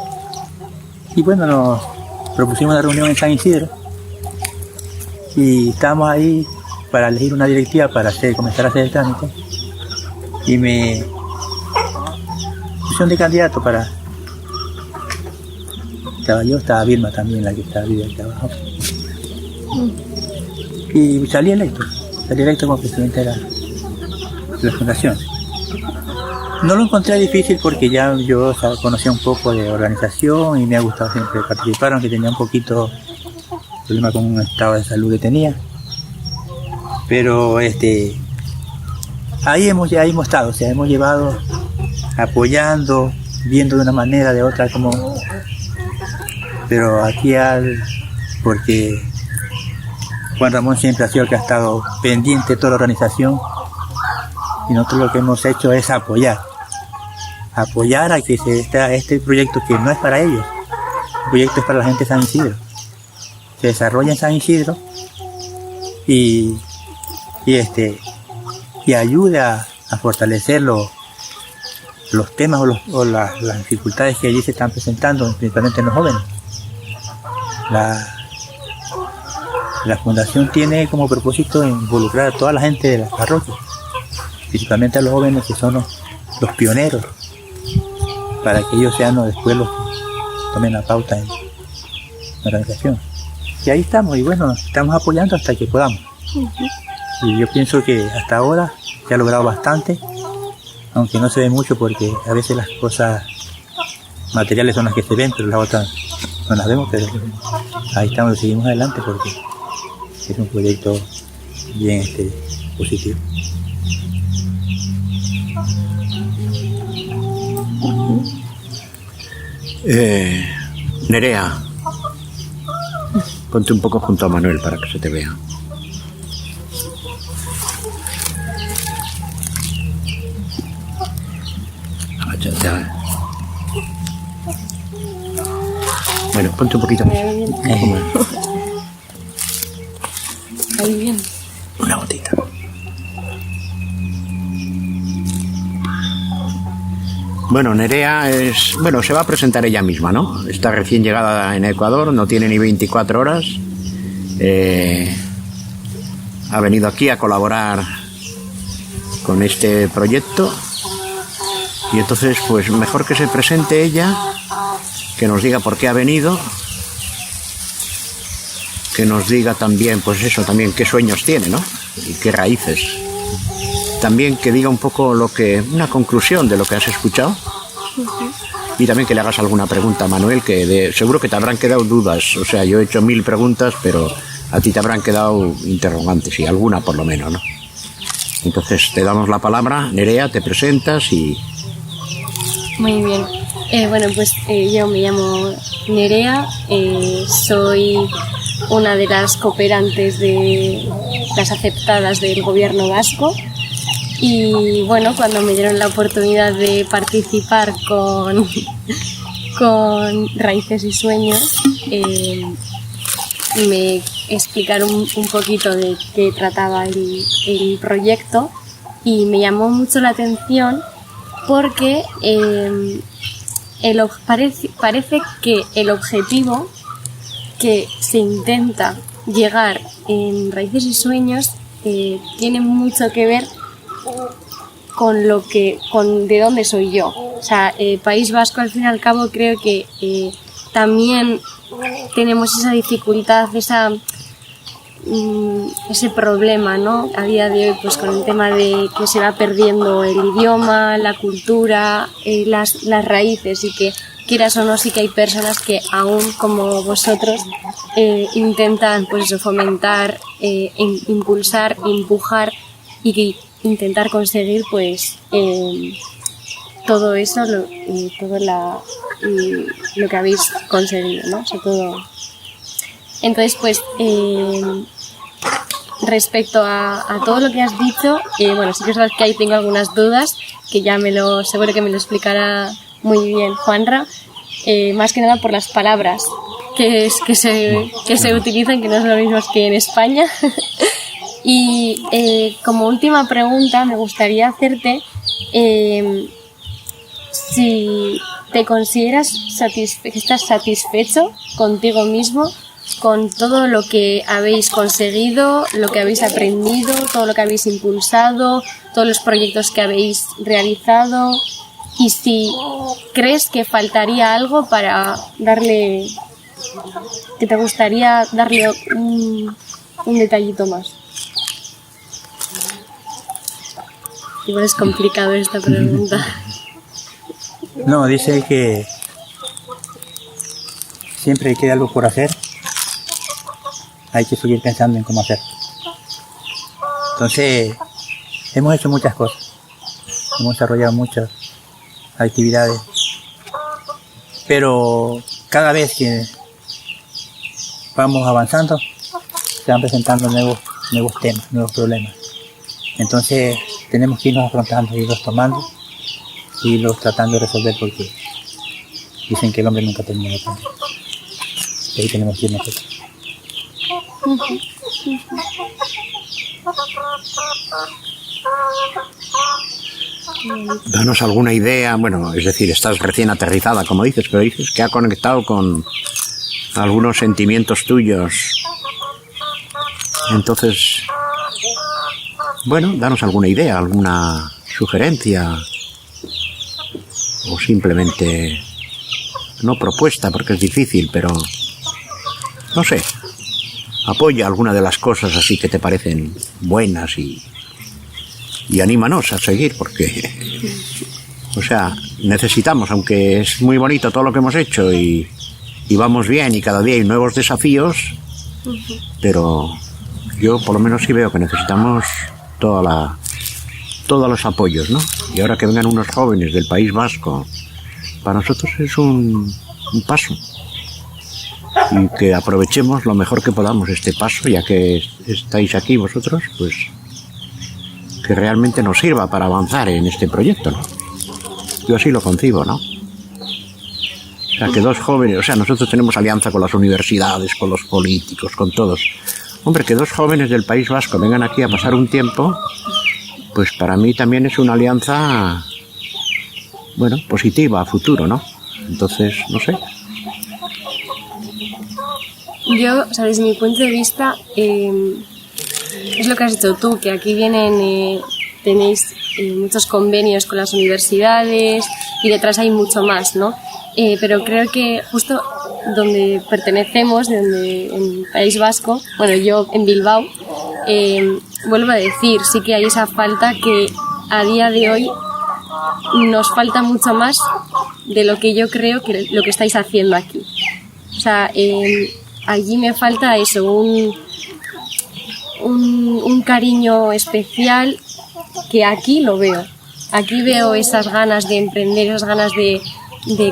Y bueno, nos propusimos una reunión en San Isidro y estábamos ahí para elegir una directiva para comenzar a hacer el trámite, y me pusieron de candidato para... Estaba yo, estaba Vilma también, la que estaba viva aquí abajo. Y salí electo como presidente de la fundación. No lo encontré difícil porque ya yo conocía un poco de organización y me ha gustado siempre participar, aunque tenía un poquito problema con un estado de salud que tenía. Pero ahí hemos estado, o sea, hemos llevado apoyando, viendo de una manera, de otra, pero aquí porque Juan Ramón siempre ha sido el que ha estado pendiente de toda la organización, y nosotros lo que hemos hecho es apoyar a que este proyecto, que no es para ellos, el proyecto es para la gente de San Isidro, se desarrolla en San Isidro y ayuda a fortalecer los temas o las dificultades que allí se están presentando, principalmente en los jóvenes. La fundación tiene como propósito involucrar a toda la gente de las parroquias, principalmente a los jóvenes que son los pioneros, para que ellos sean después los que tomen la pauta en la organización. Y ahí estamos, y bueno, estamos apoyando hasta que podamos. Y yo pienso que hasta ahora se ha logrado bastante, aunque no se ve mucho porque a veces las cosas materiales son las que se ven, pero las otras no las vemos, pero ahí estamos y seguimos adelante porque es un proyecto bien positivo. Nerea, ponte un poco junto a Manuel para que se te vea. Ya. Bueno, ponte un poquito más. Ahí bien. Una gotita. Bueno, Nerea se va a presentar ella misma, ¿no? Está recién llegada en Ecuador, no tiene ni 24 horas. Ha venido aquí a colaborar con este proyecto. Y entonces, pues mejor que se presente ella, que nos diga por qué ha venido, que nos diga también, pues eso, también qué sueños tiene, ¿no? Y qué raíces. También que diga un poco una conclusión de lo que has escuchado. Y también que le hagas alguna pregunta a Manuel, que seguro que te habrán quedado dudas. O sea, yo he hecho 1000 preguntas, pero a ti te habrán quedado interrogantes, y alguna por lo menos, ¿no? Entonces te damos la palabra, Nerea, te presentas y... Muy bien. Bueno, pues yo me llamo Nerea, soy una de las cooperantes de las aceptadas del gobierno vasco, y bueno, cuando me dieron la oportunidad de participar con Raíces y Sueños, me explicaron un poquito de qué trataba el proyecto, y me llamó mucho la atención porque parece que el objetivo que se intenta llegar en Raíces y Sueños tiene mucho que ver con de dónde soy yo. O sea, País Vasco, al fin y al cabo, creo que también tenemos esa dificultad, ese problema, ¿no? A día de hoy, pues con el tema de que se va perdiendo el idioma, la cultura, las raíces, y que quieras o no, sí que hay personas que aún como vosotros intentan, pues eso, fomentar, impulsar, empujar y que intentar conseguir, pues todo eso, todo lo que habéis conseguido, ¿no? O sea, todo. Entonces, pues respecto a todo lo que has dicho, bueno, sí que sabes que ahí tengo algunas dudas, que ya seguro que me lo explicará muy bien Juanra, más que nada por las palabras que se utilizan, que no son lo mismo que en España. Y como última pregunta me gustaría hacerte si te consideras que estás satisfecho contigo mismo con todo lo que habéis conseguido, lo que habéis aprendido, todo lo que habéis impulsado, todos los proyectos que habéis realizado, y si crees que faltaría algo para que te gustaría darle un detallito más. Igual es complicado esta pregunta. No, dice que siempre que queda algo por hacer, hay que seguir pensando en cómo hacer. Entonces, hemos hecho muchas cosas, hemos desarrollado muchas actividades, pero cada vez que vamos avanzando, se van presentando nuevos temas, nuevos problemas. Entonces, tenemos que irnos afrontando, irlos tomando, irlos tratando de resolver, porque dicen que el hombre nunca termina de aprender. Y ahí tenemos que ir nosotros. Danos alguna idea, bueno, es decir, estás recién aterrizada, como dices, pero dices que ha conectado con algunos sentimientos tuyos. Entonces, bueno, danos alguna idea, alguna sugerencia, o simplemente, no propuesta, porque es difícil, pero no sé, apoya alguna de las cosas así que te parecen buenas y anímanos a seguir, porque, o sea, necesitamos, aunque es muy bonito todo lo que hemos hecho y vamos bien y cada día hay nuevos desafíos, pero yo por lo menos sí veo que necesitamos todos los apoyos, ¿no? Y ahora que vengan unos jóvenes del País Vasco, para nosotros es un paso. Y que aprovechemos lo mejor que podamos este paso, ya que estáis aquí vosotros, pues que realmente nos sirva para avanzar en este proyecto, ¿no? Yo así lo concibo, ¿no? O sea, que dos jóvenes, o sea, nosotros tenemos alianza con las universidades, con los políticos, con todos. Hombre, que dos jóvenes del País Vasco vengan aquí a pasar un tiempo, pues para mí también es una alianza, bueno, positiva, a futuro, ¿no? Entonces, no sé. Yo, o sea, desde mi punto de vista, es lo que has dicho tú, que aquí tenéis muchos convenios con las universidades y detrás hay mucho más, ¿no? Pero creo que justo donde pertenecemos, en el País Vasco, bueno, yo en Bilbao, vuelvo a decir, sí que hay esa falta que a día de hoy nos falta mucho más de lo que yo creo que lo que estáis haciendo aquí. O sea, allí me falta eso, un cariño especial que aquí lo veo. Aquí veo esas ganas de emprender, esas ganas de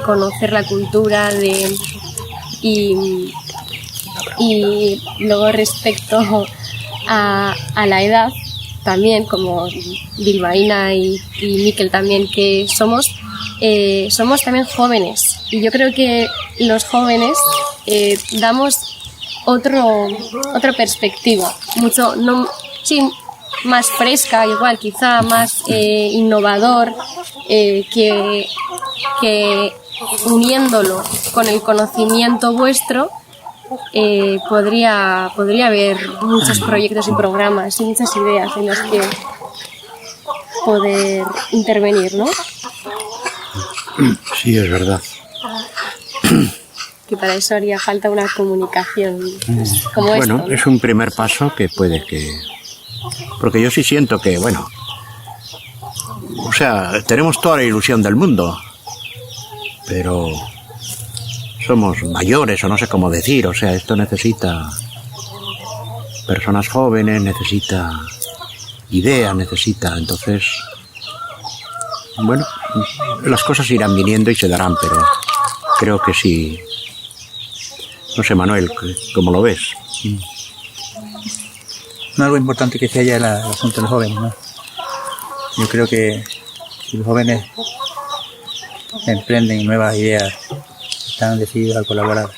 conocer la cultura, y luego respecto a la edad, también como bilbaína y Mikel también que somos también jóvenes, y yo creo que los jóvenes damos otra perspectiva, mucho, no, sí, más fresca, igual, quizá más innovador, que uniéndolo con el conocimiento vuestro, podría haber muchos proyectos y programas y muchas ideas en las que poder intervenir, ¿no? Sí, es verdad. que para eso haría falta una comunicación pues, como Bueno, esto, ¿no? es un primer paso que puede que... Porque yo sí siento que, bueno, o sea, tenemos toda la ilusión del mundo, pero somos mayores o no sé cómo decir, o sea, esto necesita personas jóvenes, necesita ideas, necesita, entonces, bueno, las cosas irán viniendo y se darán, pero creo que sí. No sé, Manuel, ¿cómo lo ves? No, algo importante que se haya el asunto de los jóvenes, ¿no? Yo creo que si los jóvenes emprenden nuevas ideas, están decididos a colaborar,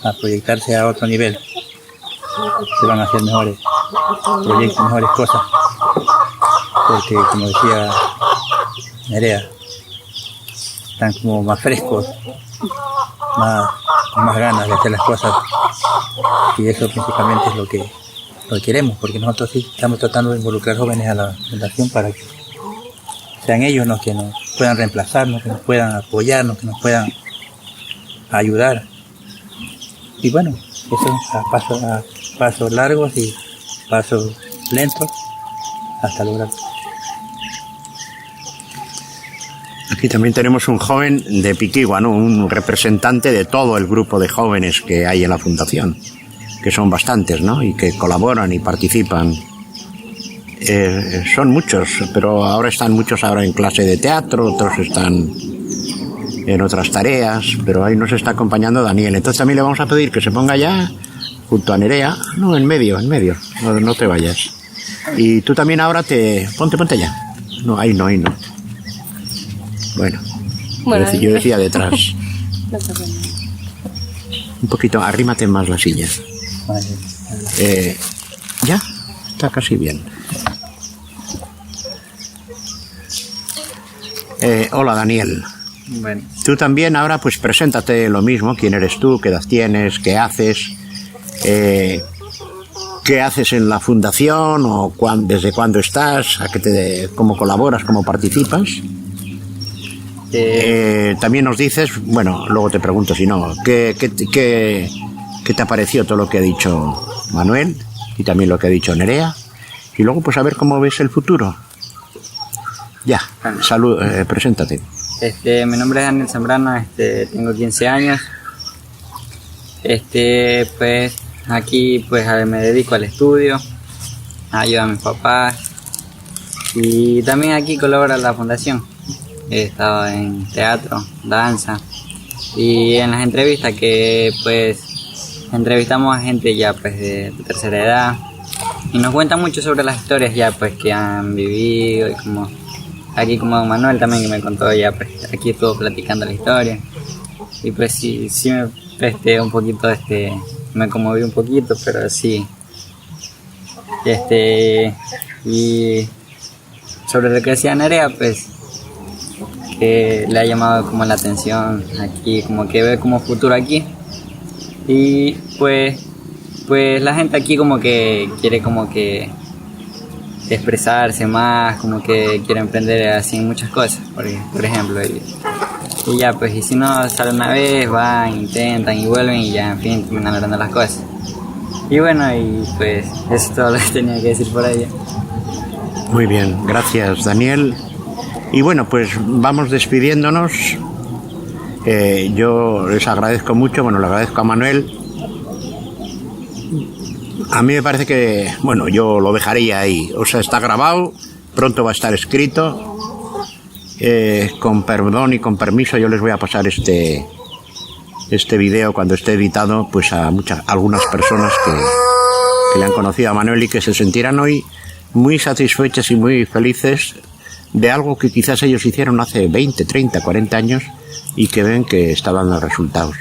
a proyectarse a otro nivel, se van a hacer mejores proyectos, mejores cosas, porque como decía Nerea, están como más frescos, con más ganas de hacer las cosas, y eso principalmente es lo que queremos, porque nosotros sí estamos tratando de involucrar jóvenes a la fundación para que sean ellos los que nos puedan reemplazarnos, que nos puedan apoyarnos, que nos puedan ayudar. Y bueno, eso a pasos largos y pasos lentos hasta lograr. Aquí también tenemos un joven de Piquigua, ¿no? Un representante de todo el grupo de jóvenes que hay en la fundación, que son bastantes, ¿no? Y que colaboran y participan. Son muchos, pero ahora están muchos ahora en clase de teatro, otros están en otras tareas, pero ahí nos está acompañando Daniel. Entonces también le vamos a pedir que se ponga ya junto a Nerea, no, en medio, no te vayas. Y tú también ahora ponte ya. No, ahí no. Bueno, yo decía detrás. No pasa nada. Un poquito, arrímate más la silla. Ya, está casi bien. Hola, Daniel. Bueno, Tú también ahora pues preséntate lo mismo, quién eres tú, qué edad tienes, qué haces, qué haces en la fundación o desde cuándo estás, cómo colaboras, cómo participas. También nos dices, bueno, luego te pregunto si no, ¿qué te ha parecido todo lo que ha dicho Manuel y también lo que ha dicho Nerea? Y luego pues a ver cómo ves el futuro. Ya, salud, preséntate. mi nombre es Daniel Zambrano, tengo 15 años. Pues aquí pues me dedico al estudio, ayudo a mis papás y también aquí colaboro en la fundación. He estado en teatro, danza y en las entrevistas que pues entrevistamos a gente ya pues de tercera edad y nos cuentan mucho sobre las historias ya pues que han vivido y como aquí como don Manuel también que me contó ya pues aquí estuvo platicando la historia y pues sí me un poquito me conmoví un poquito, pero sí y sobre lo que decía Nerea pues que le ha llamado como la atención aquí, como que ve como futuro aquí y pues la gente aquí como que quiere como que expresarse más, como que quiere emprender así en muchas cosas, por ejemplo y ya pues y si no sale una vez, van, intentan y vuelven y ya en fin terminan logrando las cosas y bueno y pues eso es todo lo que tenía que decir por ahí. Muy bien, gracias Daniel. Y bueno, pues vamos despidiéndonos. Yo les agradezco mucho, bueno, le agradezco a Manuel. A mí me parece que, bueno, yo lo dejaría ahí. O sea, está grabado, pronto va a estar escrito. Con perdón y con permiso yo les voy a pasar este video cuando esté editado pues a algunas personas que le han conocido a Manuel y que se sentirán hoy muy satisfechas y muy felices de algo que quizás ellos hicieron hace 20, 30, 40 años y que ven que está dando resultados.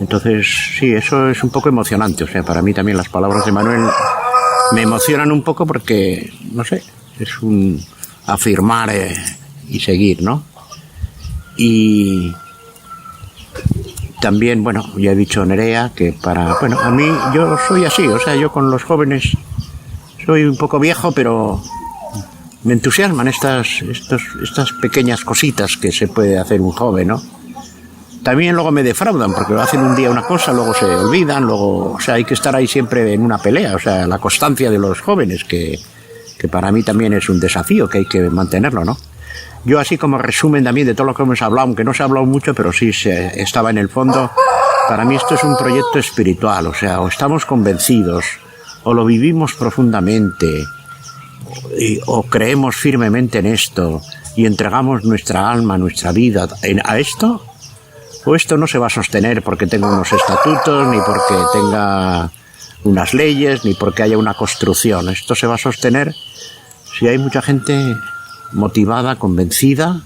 Entonces, sí, eso es un poco emocionante. O sea, para mí también las palabras de Manuel me emocionan un poco porque, no sé, es un afirmar y seguir, ¿no? Y también, bueno, ya he dicho Nerea que bueno, a mí yo soy así, o sea, yo con los jóvenes soy un poco viejo, pero me entusiasman estas pequeñas cositas que se puede hacer un joven, ¿no? también luego me defraudan, porque lo hacen un día una cosa, luego se olvidan, luego, o sea, hay que estar ahí siempre en una pelea, o sea, la constancia de los jóvenes, que para mí también es un desafío, que hay que mantenerlo, ¿no? Yo así como resumen también de todo lo que hemos hablado, aunque no se ha hablado mucho, pero sí estaba en el fondo, para mí esto es un proyecto espiritual, o sea, o estamos convencidos, o lo vivimos profundamente, o creemos firmemente en esto, y entregamos nuestra alma, nuestra vida a esto, o esto no se va a sostener porque tenga unos estatutos, ni porque tenga unas leyes, ni porque haya una construcción. Esto se va a sostener si hay mucha gente motivada, convencida,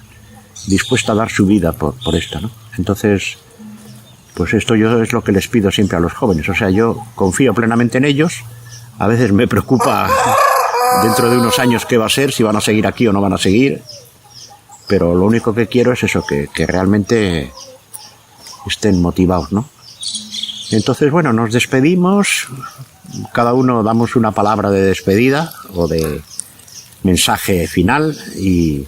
dispuesta a dar su vida por esto, ¿no? Entonces, pues esto yo es lo que les pido siempre a los jóvenes. O sea, yo confío plenamente en ellos. A veces me preocupa dentro de unos años qué va a ser, si van a seguir aquí o no van a seguir. Pero lo único que quiero es eso, que realmente estén motivados, ¿no? Entonces, bueno, nos despedimos. Cada uno damos una palabra de despedida o de mensaje final y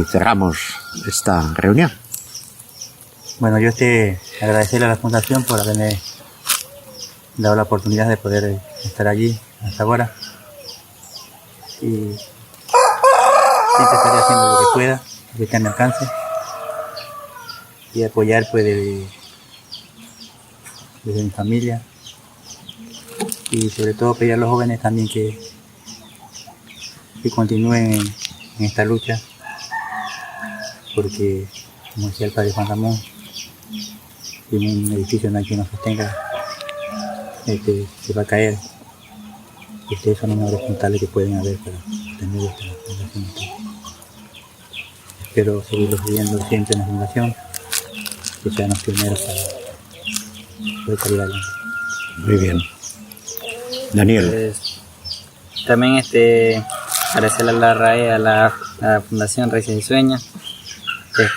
cerramos esta reunión. Bueno, yo agradecerle a la Fundación por haberme dado la oportunidad de poder estar allí hasta ahora. Y siempre estaré haciendo lo que pueda, lo que esté a mi alcance. Y apoyar pues desde mi familia. Y sobre todo pedir a los jóvenes también que continúen en esta lucha. Porque, como decía el padre Juan Ramón, si un edificio no hay quien nos sostenga, se va a caer. Ustedes son uno de los puntales que pueden haber para tener esta fundación. Espero seguirlos viviendo siempre en la fundación, que sean los pioneros para poder salir adelante. Muy bien. Daniel. Pues, también agradecerle a la RAE, a la Fundación Raíces y Sueños, pues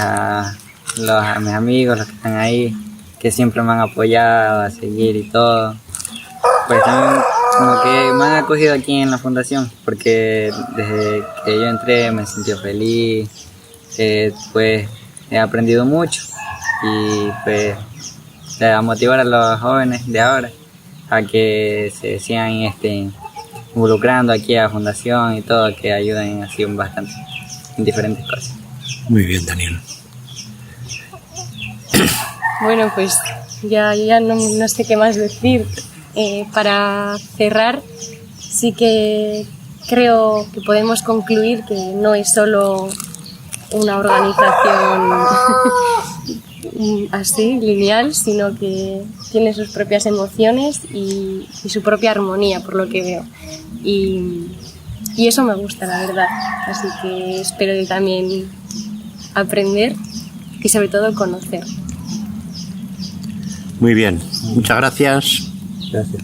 a mis amigos, los que están ahí, que siempre me han apoyado a seguir y todo. Pues también como que me han acogido aquí en la fundación, porque desde que yo entré me he sentido feliz, pues he aprendido mucho y pues a motivar a los jóvenes de ahora a que se sigan involucrando aquí a la fundación y todo, que ayuden así bastante en diferentes cosas. Muy bien, Daniel. Bueno, pues ya no sé qué más decir. Para cerrar, sí que creo que podemos concluir que no es solo una organización así, lineal, sino que tiene sus propias emociones y su propia armonía, por lo que veo. Y eso me gusta, la verdad. Así que espero de también aprender y sobre todo conocer. Muy bien, muchas gracias. Gracias.